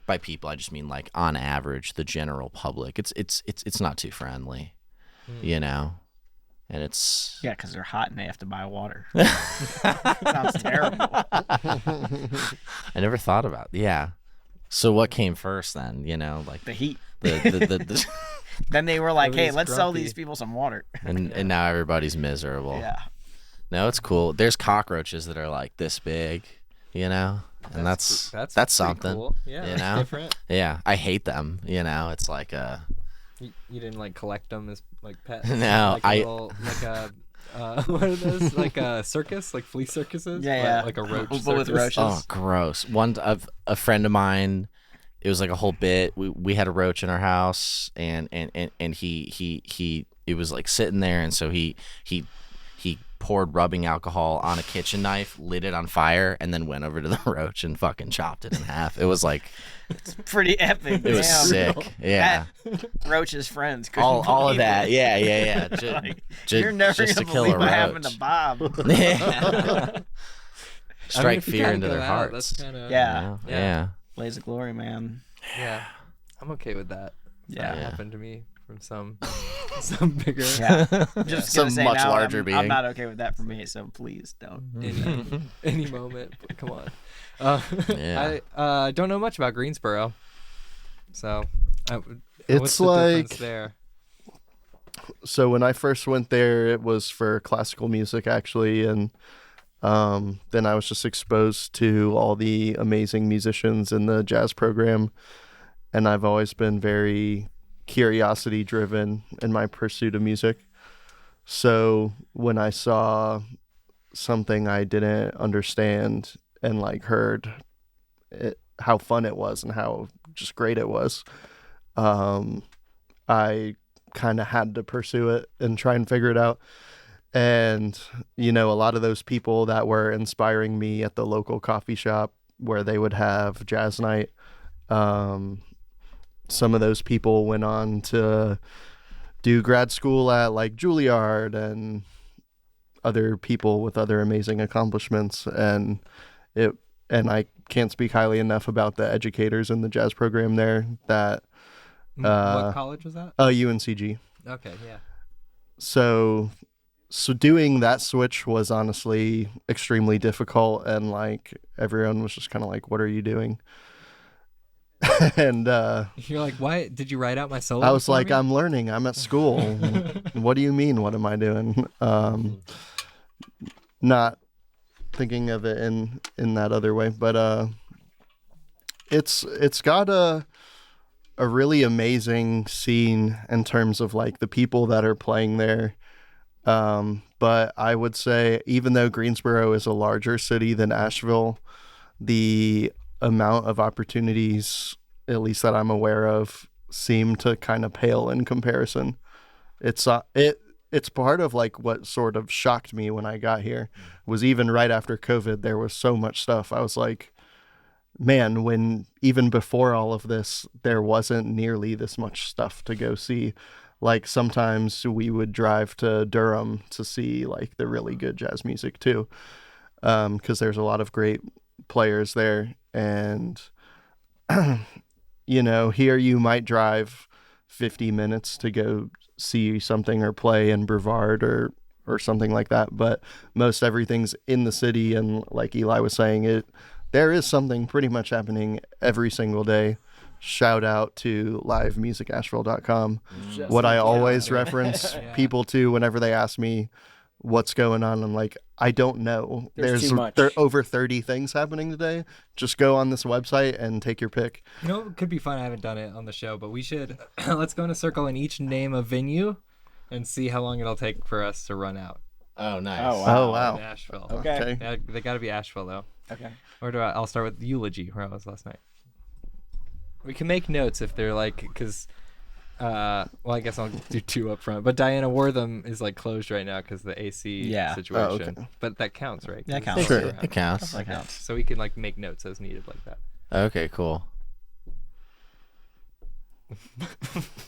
By people, I just mean like on average, the general public. It's not too friendly, and it's Yeah, because they're hot and they have to buy water. Sounds terrible. I never thought about So what came first then? Like The heat. the Then they were like, "Hey, Everybody's let's sell grumpy. these people some water." and now everybody's miserable. Yeah. No, it's cool. There's cockroaches that are like this big, you know, and that's pretty something. cool. Yeah, you that's know? different. Yeah, I hate them. You know, it's like You didn't like collect them as like pets? No, like what are those? Like a circus, like flea circuses? Yeah. Like a roach But circus. with roaches. Oh, gross. One of a friend of mine, it was like a whole bit. We had a roach in our house, and he it was like sitting there, and so he poured rubbing alcohol on a kitchen knife, lit it on fire, and then went over to the roach and fucking chopped it in half. It was like Pretty epic. it was Damn. sick. Yeah, Roach's friends. couldn't all of believe that. it. Yeah. You're never just to gonna kill believe a what happened roach. to Bob. Yeah. Strike if you fear gotta into go their out, that's hearts. kinda, Yeah. Yeah. Blaze of glory, man. yeah. I'm okay with that. Yeah. That happened to me from some bigger. Yeah. Just Some gonna say much now, larger I'm being. not okay with that for me, so please don't. Any moment. But come on. Yeah. I don't know much about Greensboro, so It's what's the difference like- there? So when I first went there, it was for classical music actually, and then I was just exposed to all the amazing musicians in the jazz program, and I've always been very curiosity driven in my pursuit of music. So when I saw something I didn't understand and like heard how fun it was and how just great it was, I kind of had to pursue it and try and figure it out. And, you know, a lot of those people that were inspiring me at the local coffee shop where they would have jazz night, some of those people went on to do grad school at like Juilliard and other people with other amazing accomplishments. And I can't speak highly enough about the educators in the jazz program there that What college was that? UNCG. Okay, yeah. So doing that switch was honestly extremely difficult, and like everyone was just kind of like, what are you doing? And You're like, why did you write out my solo? I was for like, me? I'm learning, I'm at school. What do you mean, what am I doing? Not thinking of it in that other way, but it's got a really amazing scene in terms of like the people that are playing there. But I would say even though Greensboro is a larger city than Asheville, the amount of opportunities, at least that I'm aware of, seem to kind of pale in comparison. It's part of like what sort of shocked me when I got here was even right after COVID, there was so much stuff. I was like, man, when even before all of this, there wasn't nearly this much stuff to go see. Like sometimes we would drive to Durham to see like the really good jazz music too, because there's a lot of great players there. And you know, here you might drive 50 minutes to go see something or play in Brevard or something like that, but most everything's in the city, and like Eli was saying, there is something pretty much happening every single day. Shout out to livemusicasheville.com. What I always reference people to whenever they ask me what's going on, I'm like, I don't know. There's too much. There are over 30 things happening today. Just go on this website and take your pick. You know, it could be fun. I haven't done it on the show, but we should let's go in a circle and each name a venue and see how long it'll take for us to run out. Oh, nice. Oh, wow. Oh, wow. In Asheville. Okay. Yeah, they got to be Asheville though. Okay. Or I'll start with Eulogy, where I was last night. We can make notes if they're like, because, well, I guess I'll do two up front. But Diana Wortham is like closed right now because the AC situation. Oh, okay. But that counts, right? That 'Cause counts. it's Sure. around. It counts. That counts. So we can like make notes as needed like that. Okay, cool.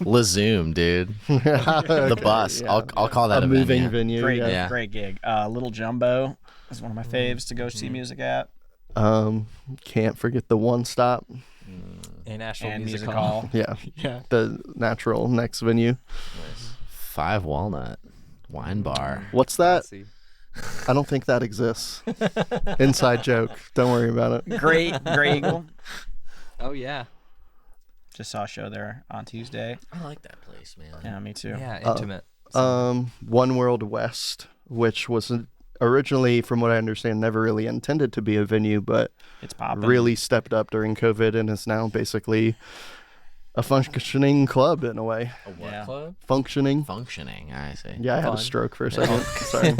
Lazoom, dude. The bus. Yeah. I'll call that a a moving venue. venue. Great, Yeah. Yeah. great gig. Little Jumbo is one of my faves to go see music at. Can't forget the One Stop. In Asheville And Music Music Hall. Hall. Yeah, Yeah. the natural next venue. 5 Walnut Wine Bar. What's that? Classy. I don't think that exists. Inside joke. Don't worry about it. Great Eagle. Oh yeah. Just saw a show there on Tuesday. I like that place, man. Yeah, me too. Yeah, intimate. One World West, which was originally, from what I understand, never really intended to be a venue, but It's popping. really stepped up during COVID and is now basically a functioning club in a way. A what Yeah. club? Functioning. Functioning. I see. Yeah, I had a Fun. stroke for a second. Sorry.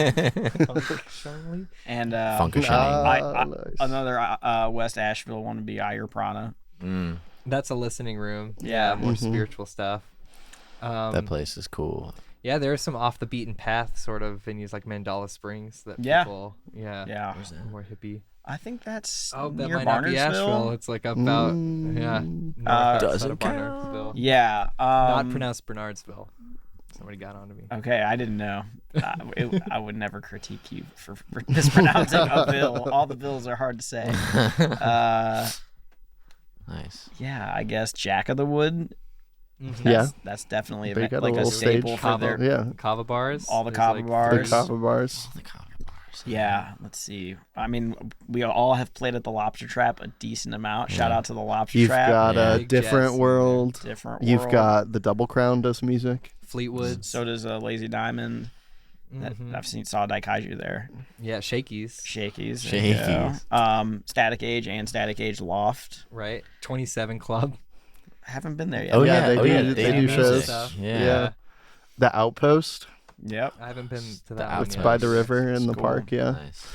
Functionally? And Functioning. Nice. another West Asheville one would be Iyer Prana. Mm, That's a listening room. Yeah. More Mhm. spiritual stuff. that place is cool. Yeah, there are some off the beaten path sort of venues like Mandala Springs that Yeah. people, Yeah. Where's that? more hippie. I think that's Oh, that near might not be Asheville. Barnersville. It's like about yeah, north outside Doesn't of Barnersville. Yeah. Not pronounced Bernardsville. Somebody got onto me. Okay, I didn't know. I would never critique you for mispronouncing a bill. All the bills are hard to say. Nice. Yeah, I guess Jack of the Wood. Yeah. That's definitely They got a like a little staple stage. for their Yeah. Kava bars. all the There's, kava like, The bars. kava bars. The coffee bars. Yeah, let's see. I mean, we all have played at the Lobster Trap a decent amount. Shout out to the Lobster You've Trap. got Yeah. a Big different jazz world. Different You've world. got the Double Crown does music. Fleetwood. So does Lazy Diamond. Mhm. I've saw Daikaiju there. Yeah, Shakies. Shakies. there you go. Static Age and Static Age Loft. Right. 27 Club. I haven't been there yet. Oh Yeah, yeah, they do- they do music. shows. Yeah. Yeah. The Outpost. Yep. I haven't been to The that one It's yet. by the river in It's the cool. park. Yeah. Nice.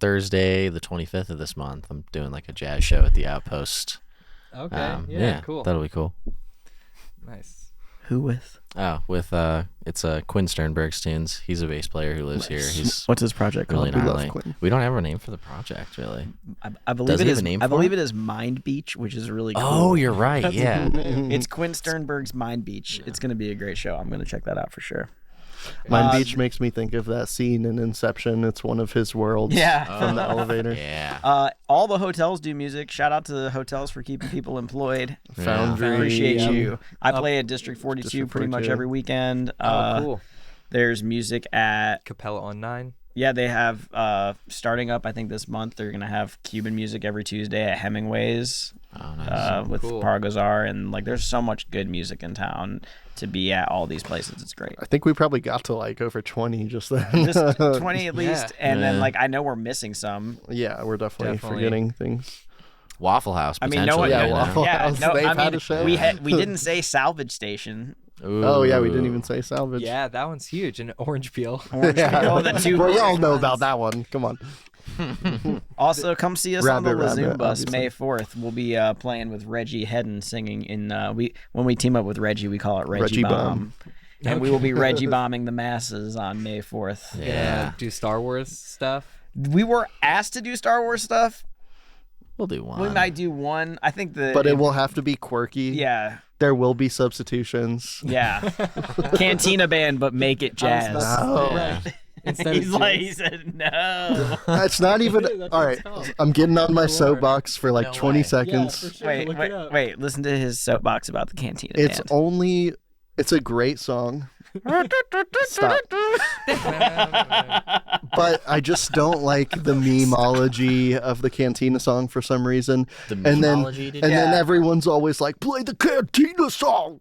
Thursday, the 25th of this month, I'm doing like a jazz show at the Outpost. Okay. yeah, cool. That'll be cool. Nice. Who with? Oh, with it's Quinn Sternberg's tunes. He's a bass player who lives here. He's What's his project really We love gnarly. Quinn. We don't have a name for the project, really. I believe Does it he have is. a name I for believe it? it is Mind Beach, which is really cool. Oh, you're right. Yeah. It's Quinn Sternberg's Mind Beach. It's going to be a great show. I'm going to check that out for sure. Mind Beach makes me think of that scene in Inception. It's one of his worlds Yeah. from the elevator. Yeah. All the hotels do music. Shout out to the hotels for keeping people employed. Foundry. Appreciate yeah. you. I play at District 42 District pretty much 42. every weekend. Oh, cool. There's music at Capella on 9. yeah. They have starting up. I think this month they're gonna have Cuban music every Tuesday at Hemingway's Oh, nice. with Cool. Pargazar, and like there's so much good music in town to be at all these places. It's great. I think we probably got to like over 20 just then. Just 20 at least, Yeah. and then Yeah. like I know we're missing some. Yeah, we're definitely forgetting things. Waffle House. I mean, no one. potentially, Yeah, you know. Waffle Yeah, House, no, they've I had mean, a show. we didn't say Salvage Station. Oh yeah, we didn't Ooh. even say salvage. Yeah, that one's huge. And Orange Peel. Orange Peel, the two Well, we all big know ones. about that one. Come on. Also, come see us on the Rabbit, Lazoom bus obviously. May 4th. We'll be playing with Reggie Hedden singing in when we team up with Reggie, we call it Reggie, Reggie Bomb. Bomb. And we will be Reggie bombing the masses on May 4th. Yeah. Do Star Wars stuff. We were asked to do Star Wars stuff. We'll do one. We might do one. I think But it will have to be quirky. Yeah. There will be substitutions. Yeah. Cantina band, but make it jazz. No. Yeah. Instead He's of like, jazz. he said no. It's not even. That's All what right, it's called. I'm getting on my No soapbox for like No 20 way. seconds. Wait. Listen to his soapbox about the Cantina It's band. only. It's a great song. Stop. But I just don't like the memeology of the Cantina song for some reason. The And then memeology, did and you? then everyone's always like, play the Cantina song.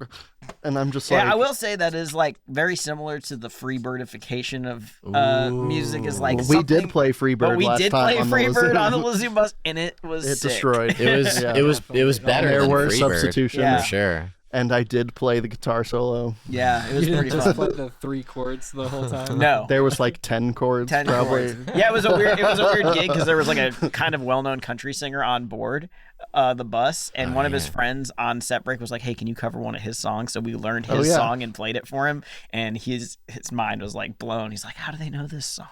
And I'm just like, Yeah, I will say that is like very similar to the freebirdification of music. Is like we something, did play Freebird but we last did time play on Freebird the on the Lazoom bus, and it was It sick. destroyed. It was Yeah. it was better There than were Freebird, substitutions. Yeah. for sure. And I did play the guitar solo. Yeah, it was You pretty didn't just fun. play the 3 chords the whole time. No. There was like 10 chords 10 probably. chords. Yeah, it was a weird gig because there was like a kind of well-known country singer on board the bus, and one of his friends on set break was like, "Hey, can you cover one of his songs?" So we learned his yeah. song and played it for him, and his mind was like blown. He's like, "How do they know this song?"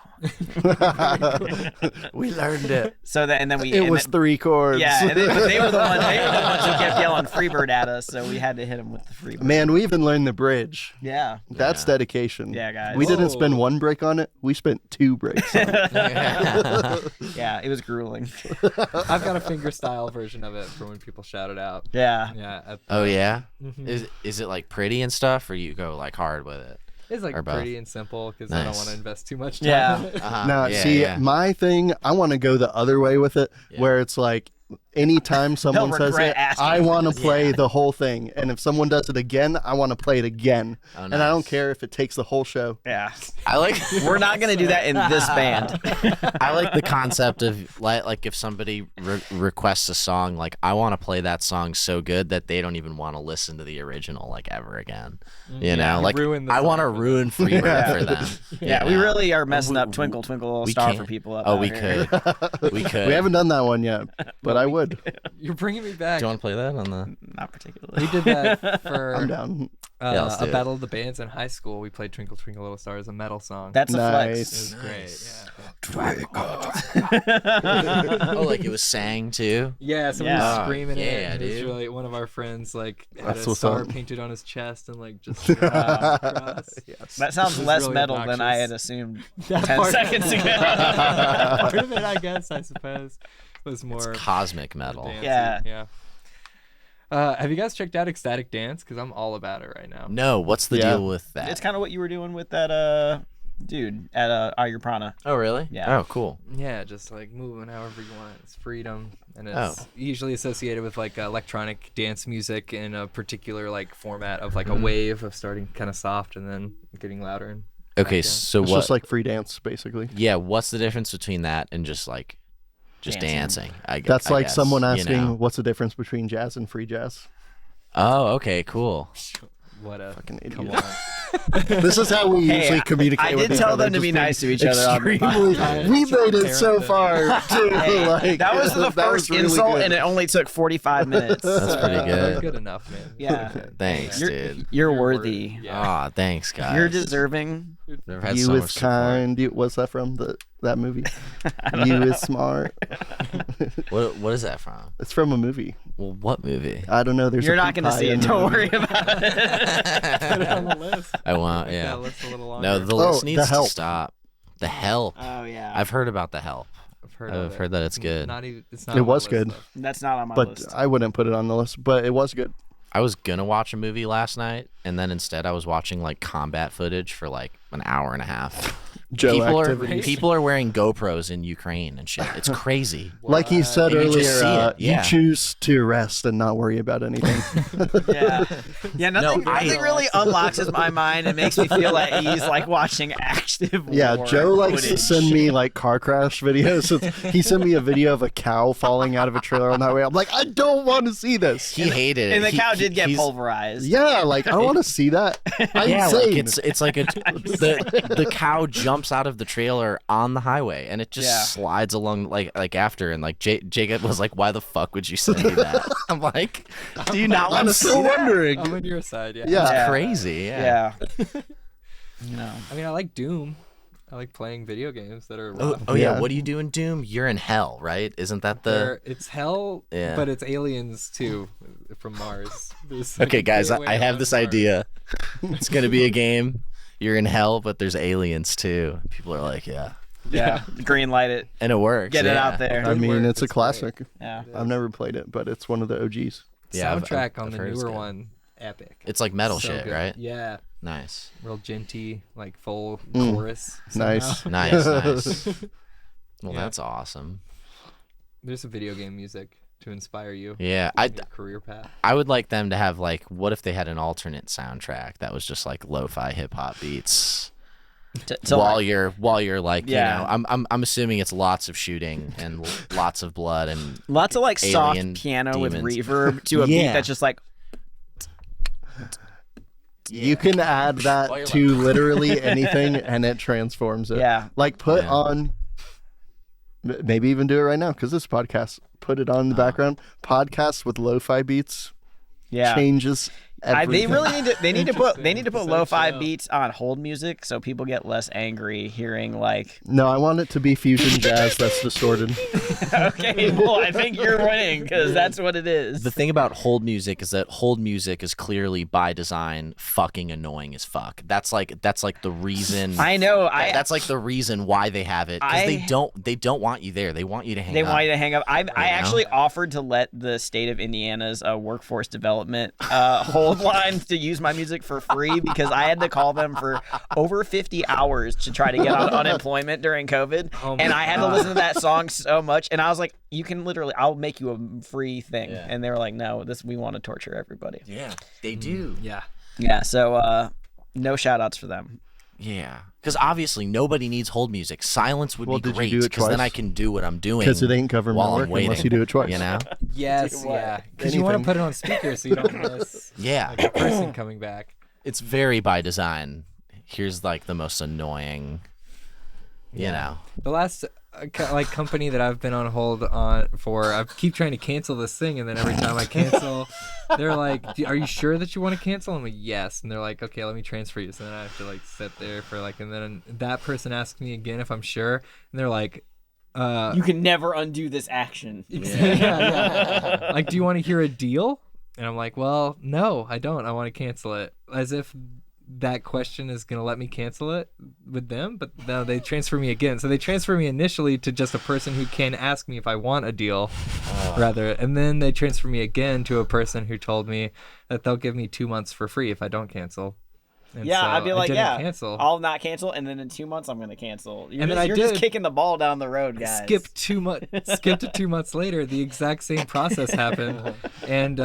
We learned it. So then and then we It and was then- 3 chords. yeah, and but they were the ones who kept yelling Freebird at us, so we had to hit him with the Freebird. Man, we even learned the bridge. Yeah. That's dedication. Yeah, guys. We didn't Whoa. spend 1 break on it. We spent 2 breaks on it. Yeah, it was grueling. I've got a finger style version of it for when people shout it out. Yeah. Yeah. Oh yeah. Mm-hmm. Is it like pretty and stuff, or you go like hard with it? It's like Or both. pretty and simple because I don't Nice. want to invest too much time Yeah. in it. Uh-huh. Now, yeah, see, yeah. my thing, I want to go the other way with it, Yeah. where it's like, anytime someone says regret it, asking I for want to this. play the whole thing. And if someone does it again, I want to play it again. Oh, And I don't care if it takes the whole show. Yeah. I like We're not going to do that in this band. I like the concept of like if somebody requests a song, like I want to play that song so good that they don't even want to listen to the original like ever again. You know, like ruin the I want to song for ruin Freebird for them. Yeah, you we know? really are messing up Twinkle Twinkle Little We Star can't. for people up Oh, out we here. could. We could. We haven't done that one yet, but I would. You're bringing me back. Do you want to play that on the? Not particularly. We did that for I'm down. Yeah, let's a do it. battle of the bands in high school. We played Twinkle Twinkle Little Star as a metal song. That's a Nice. It flex. was great. Yeah. Oh, like it was sang too. Yeah, somebody Yeah. was screaming Yeah, it. It was dude. really one of our friends like had That's a what's star up. painted on his chest and like just across. That sounds This is less really metal than I obnoxious. had assumed That 10 part- seconds ago. Part of it, I guess, I suppose, was more Cosmic metal. dancey. Yeah. Yeah. Have you guys checked out Ecstatic Dance? Because I'm all about it right now. No, what's the Yeah. deal with that? It's kind of what you were doing with that dude at Your Prana. Oh, really? Yeah. Oh, cool. Yeah, just like moving however you want. It's freedom, and it's Oh. usually associated with like electronic dance music in a particular like format of like a wave of starting kind of soft and then getting louder. And Okay, Yeah. so It's what? just like free dance, basically. Yeah, what's the difference between that and just dancing? That's I like guess, someone you asking, know? what's the difference between jazz and free jazz? Oh, okay, cool. what a Fucking come idiot. on. This is how we Hey, usually communicate I with did each tell other, them to just be being nice to each other on the extremely- We made it so far, too. Like, That was the that first really insult, good. and it only took 45 minutes. That's pretty good. Good enough, man. Yeah. Thanks, dude. You're worthy. Yeah. Ah, thanks, guys. You're deserving. Never had You so is much support. kind. What's that from? That movie? You is smart. What is that from? It's from a movie. Well, what movie? I don't know. There's You're a not pea going to pie see in it. the Don't movie. worry about it. Put it on the list. I want, Make yeah. that list a little longer. No, the Oh, list The needs to Help. stop. The Help. Oh, yeah. I've heard about The Help. I've heard, I've of it. heard that it's good. Not even. It's not It on my was list, good. though. That's not on my But list. I wouldn't put it on the list. But it was good. I was gonna watch a movie last night, and then instead I was watching like combat footage for like an hour and a half. Joe people activities. people are wearing GoPros in Ukraine and shit. It's crazy. Like he said And you earlier, just see it, yeah. you choose to rest and not worry about anything. Yeah. Yeah, nothing, No, I- nothing really unlocks my mind. It makes me feel like he's like watching active Yeah, war Joe likes to footage. send me like car crash videos. He sent me a video of a cow falling out of a trailer on the highway. I'm like, I don't want to see this. He hated it. And the cow did get he's- pulverized. Yeah, like I want to see that. I'm Yeah, insane. like it's like the cow jumps out of the trailer on the highway and it just Yeah. slides along like after and like Jacob was like, why the fuck would you send me that? I'm like, do you not want I'm to see still that? wondering. I'm on your side. Yeah. Yeah. Yeah. Crazy, Yeah. No. I mean, I like Doom. I like playing video games that are Oh, rough. oh yeah. Yeah. What do you do in Doom? You're in hell, right? Isn't that the? Where it's hell, Yeah. but it's aliens too from Mars. There's, like, Okay, a guys, gateway I have on this Mars. idea. It's gonna be a game. You're in hell, but there's aliens too. People are like, yeah, Yeah. Green light it. and it works. Get it yeah. out there. I mean, work, it's a it's classic. Yeah. I've never played it, but it's one of the OGs. Yeah, I've- Soundtrack I've on the heard it's newer good. one, epic. It's like metal So shit, good. right? Yeah, Nice, real genty, like full Mm. chorus. Nice. somehow. nice, nice. Well, Yeah. that's awesome. There's some video game music to inspire you. Yeah, in your career path. I would like them to have like, what if they had an alternate soundtrack that was just like lo-fi hip hop beats while you're like, Yeah. you know, I'm assuming it's lots of shooting and lots of blood and Lots of like Alien soft piano with demons. reverb to a beat Yeah. that's just like You can add that While you're to literally anything, and it transforms it. Yeah. Like put Yeah. on, maybe even do it right now because this podcast. Put it on in the background. Podcasts with lo-fi beats yeah. changes They everything. really need to. They need to put Interesting. lo-fi So- beats on hold music so people get less angry hearing like. No, I want it to be fusion jazz that's distorted. Okay, well I think you're winning because that's what it is. the thing about hold music is that hold music is clearly by design fucking annoying as fuck. That's like the reason. I know. That's like the reason why they have it because they don't want you there. They want you to hang They up. want you to hang up. I know? actually offered to let the state of Indiana's workforce development hold hold lines to use my music for free because I had to call them for over 50 hours to try to get on unemployment during COVID. And I had to listen to that song so much. And I was like, you can literally, I'll make you a free thing. Yeah. And they were like, no, we want to torture everybody. Yeah, they do. Yeah. Yeah. So no shout outs for them. Yeah, because obviously nobody needs hold music. Silence would be did you great do it because then twice? I can do what I'm doing. Because it ain't government while work I'm waiting, unless you do it twice. You know? Yes, what? yeah. Because you want to Anything. put it on speaker so you don't miss Yeah, like, a person coming back. it's very by design. Here's like the most annoying, you know. The last company that I've been on hold on for, I keep trying to cancel this thing, and then every time I cancel, they're like, "Are you sure that you want to cancel?" I'm like, "Yes," and they're like, "Okay, let me transfer you." So then I have to like sit there for like, and then that person asks me again if I'm sure, and they're like, You can never undo this action. yeah. Like, do you want to hear a deal? And I'm like, well, no, I don't. I want to cancel it. As if that question is going to let me cancel it with them. But no, they transfer me again. So they transfer me initially to just a person who can ask me if I want a deal, rather. And then they transfer me again to a person who told me that they'll give me 2 months for free if I don't cancel. And Yeah, so I'd be I like, didn't yeah, cancel. I'll not cancel, and then in 2 months I'm gonna cancel. And then you're I just did. kicking the ball down the road, guys. Skip 2 months later, the exact same process happened, and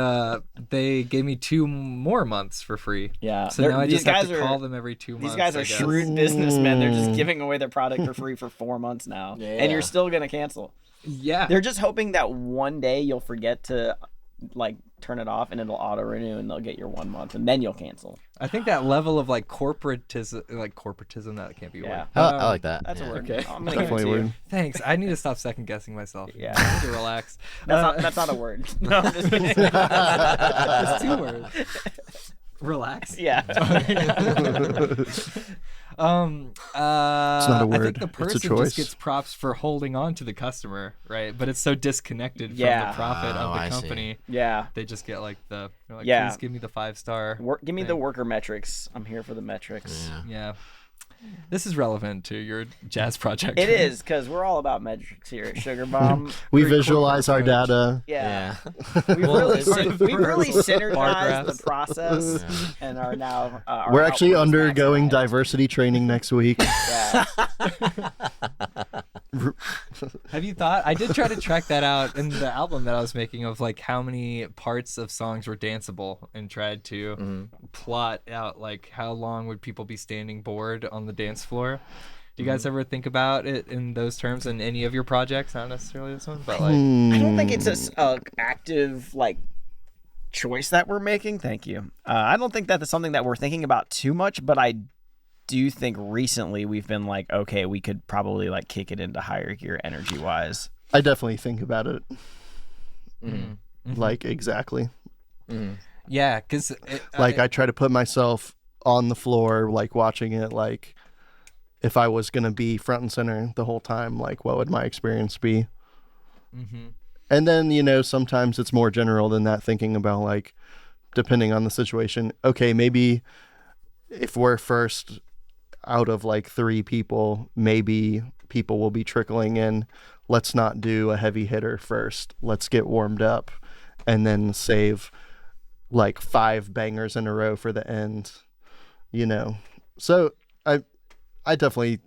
they gave me 2 more months for free. Yeah, So now I these just have guys to are call them every 2 months. these guys I are guess. shrewd businessmen. They're just giving away their product for free for 4 months now, and you're still gonna cancel. Yeah. They're just hoping that one day you'll forget to like turn it off and it'll auto renew and they'll get your 1 month and then you'll cancel. I think that level of like corporatism, that can't be a Yeah. word. I like that. That's a word. Okay. I'm gonna give it Definitely to weird. you. Thanks. I need to stop second guessing myself. Yeah. I need to relax. That's not a word. No, I'm just kidding. It's 2 words. Relax. Yeah. It's not a I think word, the it's a person choice. just gets props for holding on to the customer, right? But it's so disconnected from Yeah. the profit of Oh, the I see. company. Yeah. They just get like they're like, Yeah. please give me the 5-star. Give me the thing. worker metrics. I'm here for the metrics. Yeah. Yeah. This is relevant to your jazz project. It is because we're all about metrics here at Sugar Bomb. We Very visualize our corporate data. Yeah. Yeah. We've really synergized graphs. the process and are now. Our We're actually output is undergoing maximized. diversity training next week. Yeah. Have you thought? I did try to track that out in the album that I was making of like how many parts of songs were danceable and tried to plot out like how long would people be standing bored on the dance floor. Do you guys ever think about it in those terms in any of your projects? Not necessarily this one, but like I don't think it's a active like choice that we're making. Thank you. I don't think that's something that we're thinking about too much, but I do think recently we've been like, okay, we could probably like kick it into higher gear energy wise. I definitely think about it. Like, exactly. yeah, because Like, I try to put myself on the floor, like, watching it, like, if I was going to be front and center the whole time, like, what would my experience be? And then, you know, sometimes it's more general than that, thinking about, like, depending on the situation, okay, maybe if we're first out of, like, 3 people, maybe people will be trickling in. Let's not do a heavy hitter first. Let's get warmed up and then save, like, 5 bangers in a row for the end, you know? So I definitely,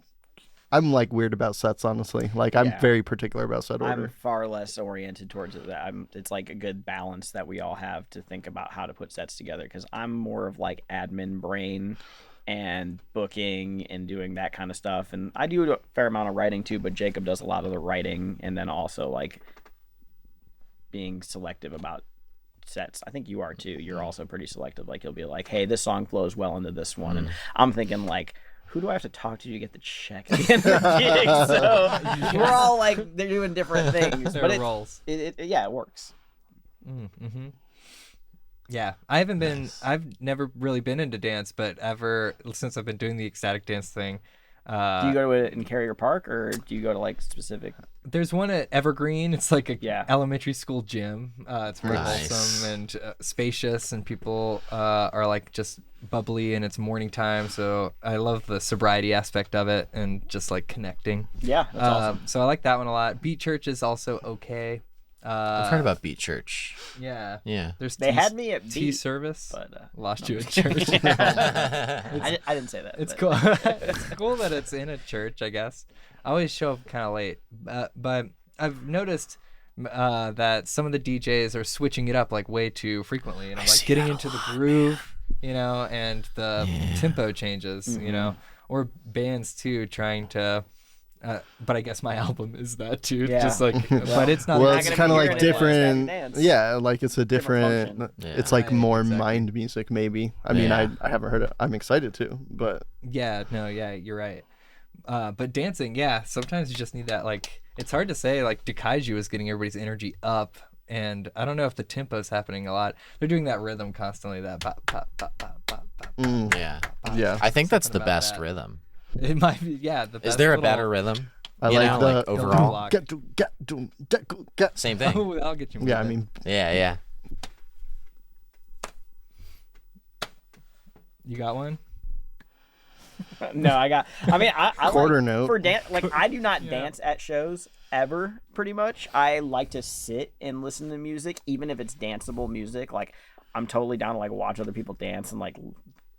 I'm like weird about sets, honestly. Like, I'm Yeah. very particular about set order. I'm far less oriented towards that. It's like a good balance that we all have to think about how to put sets together because I'm more of like admin brain and booking and doing that kind of stuff. And I do a fair amount of writing too, but Jacob does a lot of the writing and then also like being selective about sets. I think you are too. You're also pretty selective. Like you'll be like, hey, this song flows well into this one. And I'm thinking like, who do I have to talk to get the check at the end of the gig? So we're all like, they're doing different things. There but are roles. It works. Yeah, I've never really been into dance, but ever since I've been doing the ecstatic dance thing. Do you go to it in Carrier Park or do you go to like specific? There's one at Evergreen. It's like a Yeah. elementary school gym. It's very Nice. wholesome and spacious, and people are like just bubbly, and it's morning time. So I love the sobriety aspect of it and just like connecting. Yeah, that's awesome. So I like that one a lot. Beat Church is also okay. I've heard about Beat Church. Yeah. Yeah. There's They had me at tea Beat, service. but Lost you at church. I didn't say that. It's but- cool. It's cool that it's in a church, I guess. I always show up kind of late, but I've noticed that some of the DJs are switching it up like way too frequently, and I'm like getting into the groove, and the tempo changes, or bands too trying to. But I guess my album is that too. Yeah. Just like, but it's not. Well, not it's gonna kind of be like hearing it while it's different. dance. Yeah, like it's a Different different. function. It's like Right, more exactly. mind music, maybe. I mean, Yeah. I haven't heard it. I'm excited to, but Yeah, no, yeah, you're right. But dancing, yeah, sometimes you just need that. Like, it's hard to say. Like, Dakaiju is getting everybody's energy up, and I don't know if the tempo's happening a lot. They're doing that rhythm constantly. That pop, pop, pop, pop, pop, pop. Yeah. yeah, I think that's the Something about best that. rhythm. It might be, yeah. The Is best there a little- better rhythm? I You like know, the like overall. block. Get. Same thing. Oh, I'll get you. Yeah, I moving. mean, Yeah. You got one? No, I Quarter like, note. for dance. Like I do not dance at shows ever. Pretty much, I like to sit and listen to music, even if it's danceable music. Like I'm totally down to like watch other people dance and like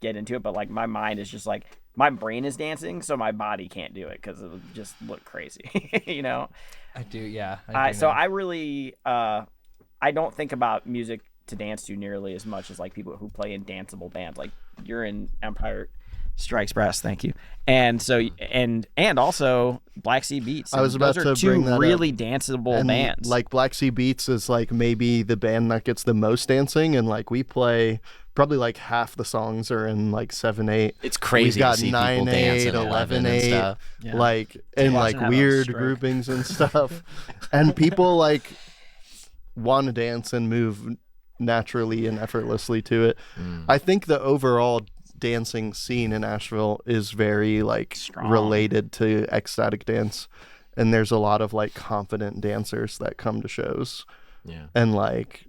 get into it. But like my mind is just like my brain is dancing, so my body can't do it because it would just look crazy. I do, yeah. So I really I don't think about music to dance to nearly as much as like people who play in danceable bands. Like you're in Empire Strikes Brass, thank you. And so and also Black Sea Beats. I was And about those to are two bring that up. really danceable and bands. like Black Sea Beats is like maybe the band that gets the most dancing, and like we play probably like half the songs are in like 7/8. It's crazy We've to got see people 9/8, dance in 11 and 11/8, stuff. Yeah. like and watch like it have a weird stroke. groupings and stuff, and people like want to dance and move naturally and effortlessly to it. I think the overall dancing scene in Asheville is very like Strong. related to ecstatic dance, and there's a lot of like confident dancers that come to shows Yeah. and like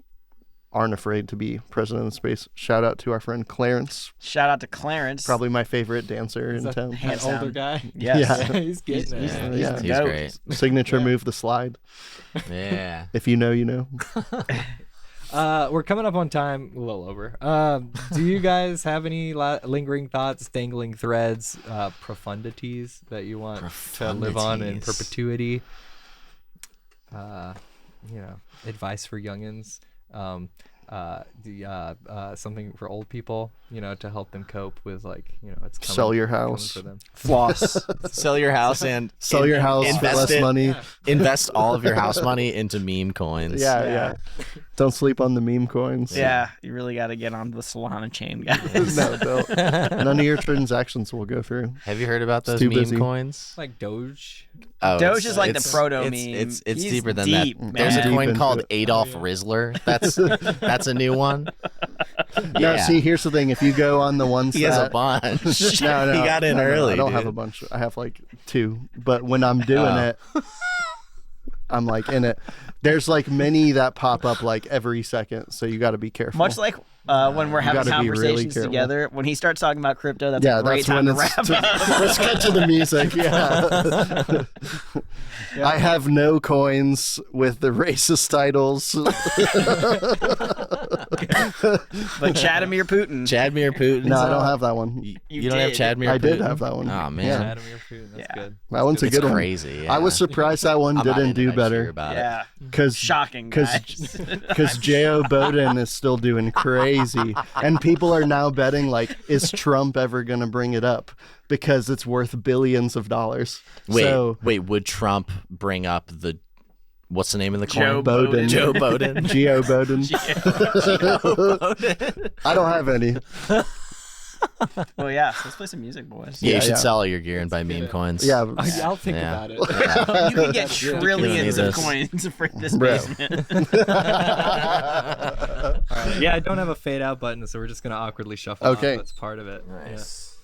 aren't afraid to be president of space. Shout out to our friend Clarence, Shout out to Clarence. probably my favorite dancer in town. Hands An older down. guy. Yes. Yeah. He's getting it. Yeah, Yeah. he's Goat. great. Signature move, the slide. Yeah. If you know, you know. We're coming up on time, a little over. Do you guys have any lingering thoughts, dangling threads, profundities that you want to live on in Profundities. perpetuity? Advice for youngins. Something for old people, to help them cope with it's coming, Sell your coming house. for them. Floss. Sell your house and Sell your house for invest less it- money. invest all of your house money into meme coins. Yeah. Don't sleep on the meme coins. Yeah, you really got to get on the Solana chain, guys. No, don't. None of your transactions will go through. Have you heard about those too meme busy. coins? Like Doge. Oh, Doge is like the it's- proto it's, meme. It's He's deeper than deep, that. There's a man. Deep coin into called it. Adolf Rizzler. That's a new one. No, see, here's the thing. If you go on the ones He has a that... bunch. No, he got in early. I don't dude. have a bunch. I have like 2. But when I'm doing it, I'm like in it. There's like many that pop up like every second, so you got to be careful. Much like when we're having gotta be really conversations careful. together, when he starts talking about crypto, that's yeah, a great that's time when to it's. wrap up. Let's get to the music. Yeah. I have no coins with the racist titles. But Vladimir Putin. Chadmir Putin. No, I don't have that one. You don't have did. Chadmir Putin? I did have that one. Oh man, Yeah. Vladimir Putin, that's Yeah. good. That one's a it's good one. crazy. I was yeah. surprised that one I'm not didn't into do it, I just hear better. about Yeah. Because Shocking, guys. because J.O. Bowden is still doing crazy, and people are now betting like, is Trump ever gonna bring it up because it's worth billions of dollars? Wait, would Trump bring up the what's the name of the coin? Joe Bowden. Joe Bowden. Geo Bowden. I don't have any. Well, yeah. So let's play some music, boys. Yeah, you should yeah. sell all your gear and buy meme coins. Yeah, I'll think Yeah. about it. You can get trillions of this. coins for this Bro. basement. Yeah, I don't have a fade out button, so we're just gonna awkwardly shuffle. Okay. Off. That's part of it. Nice.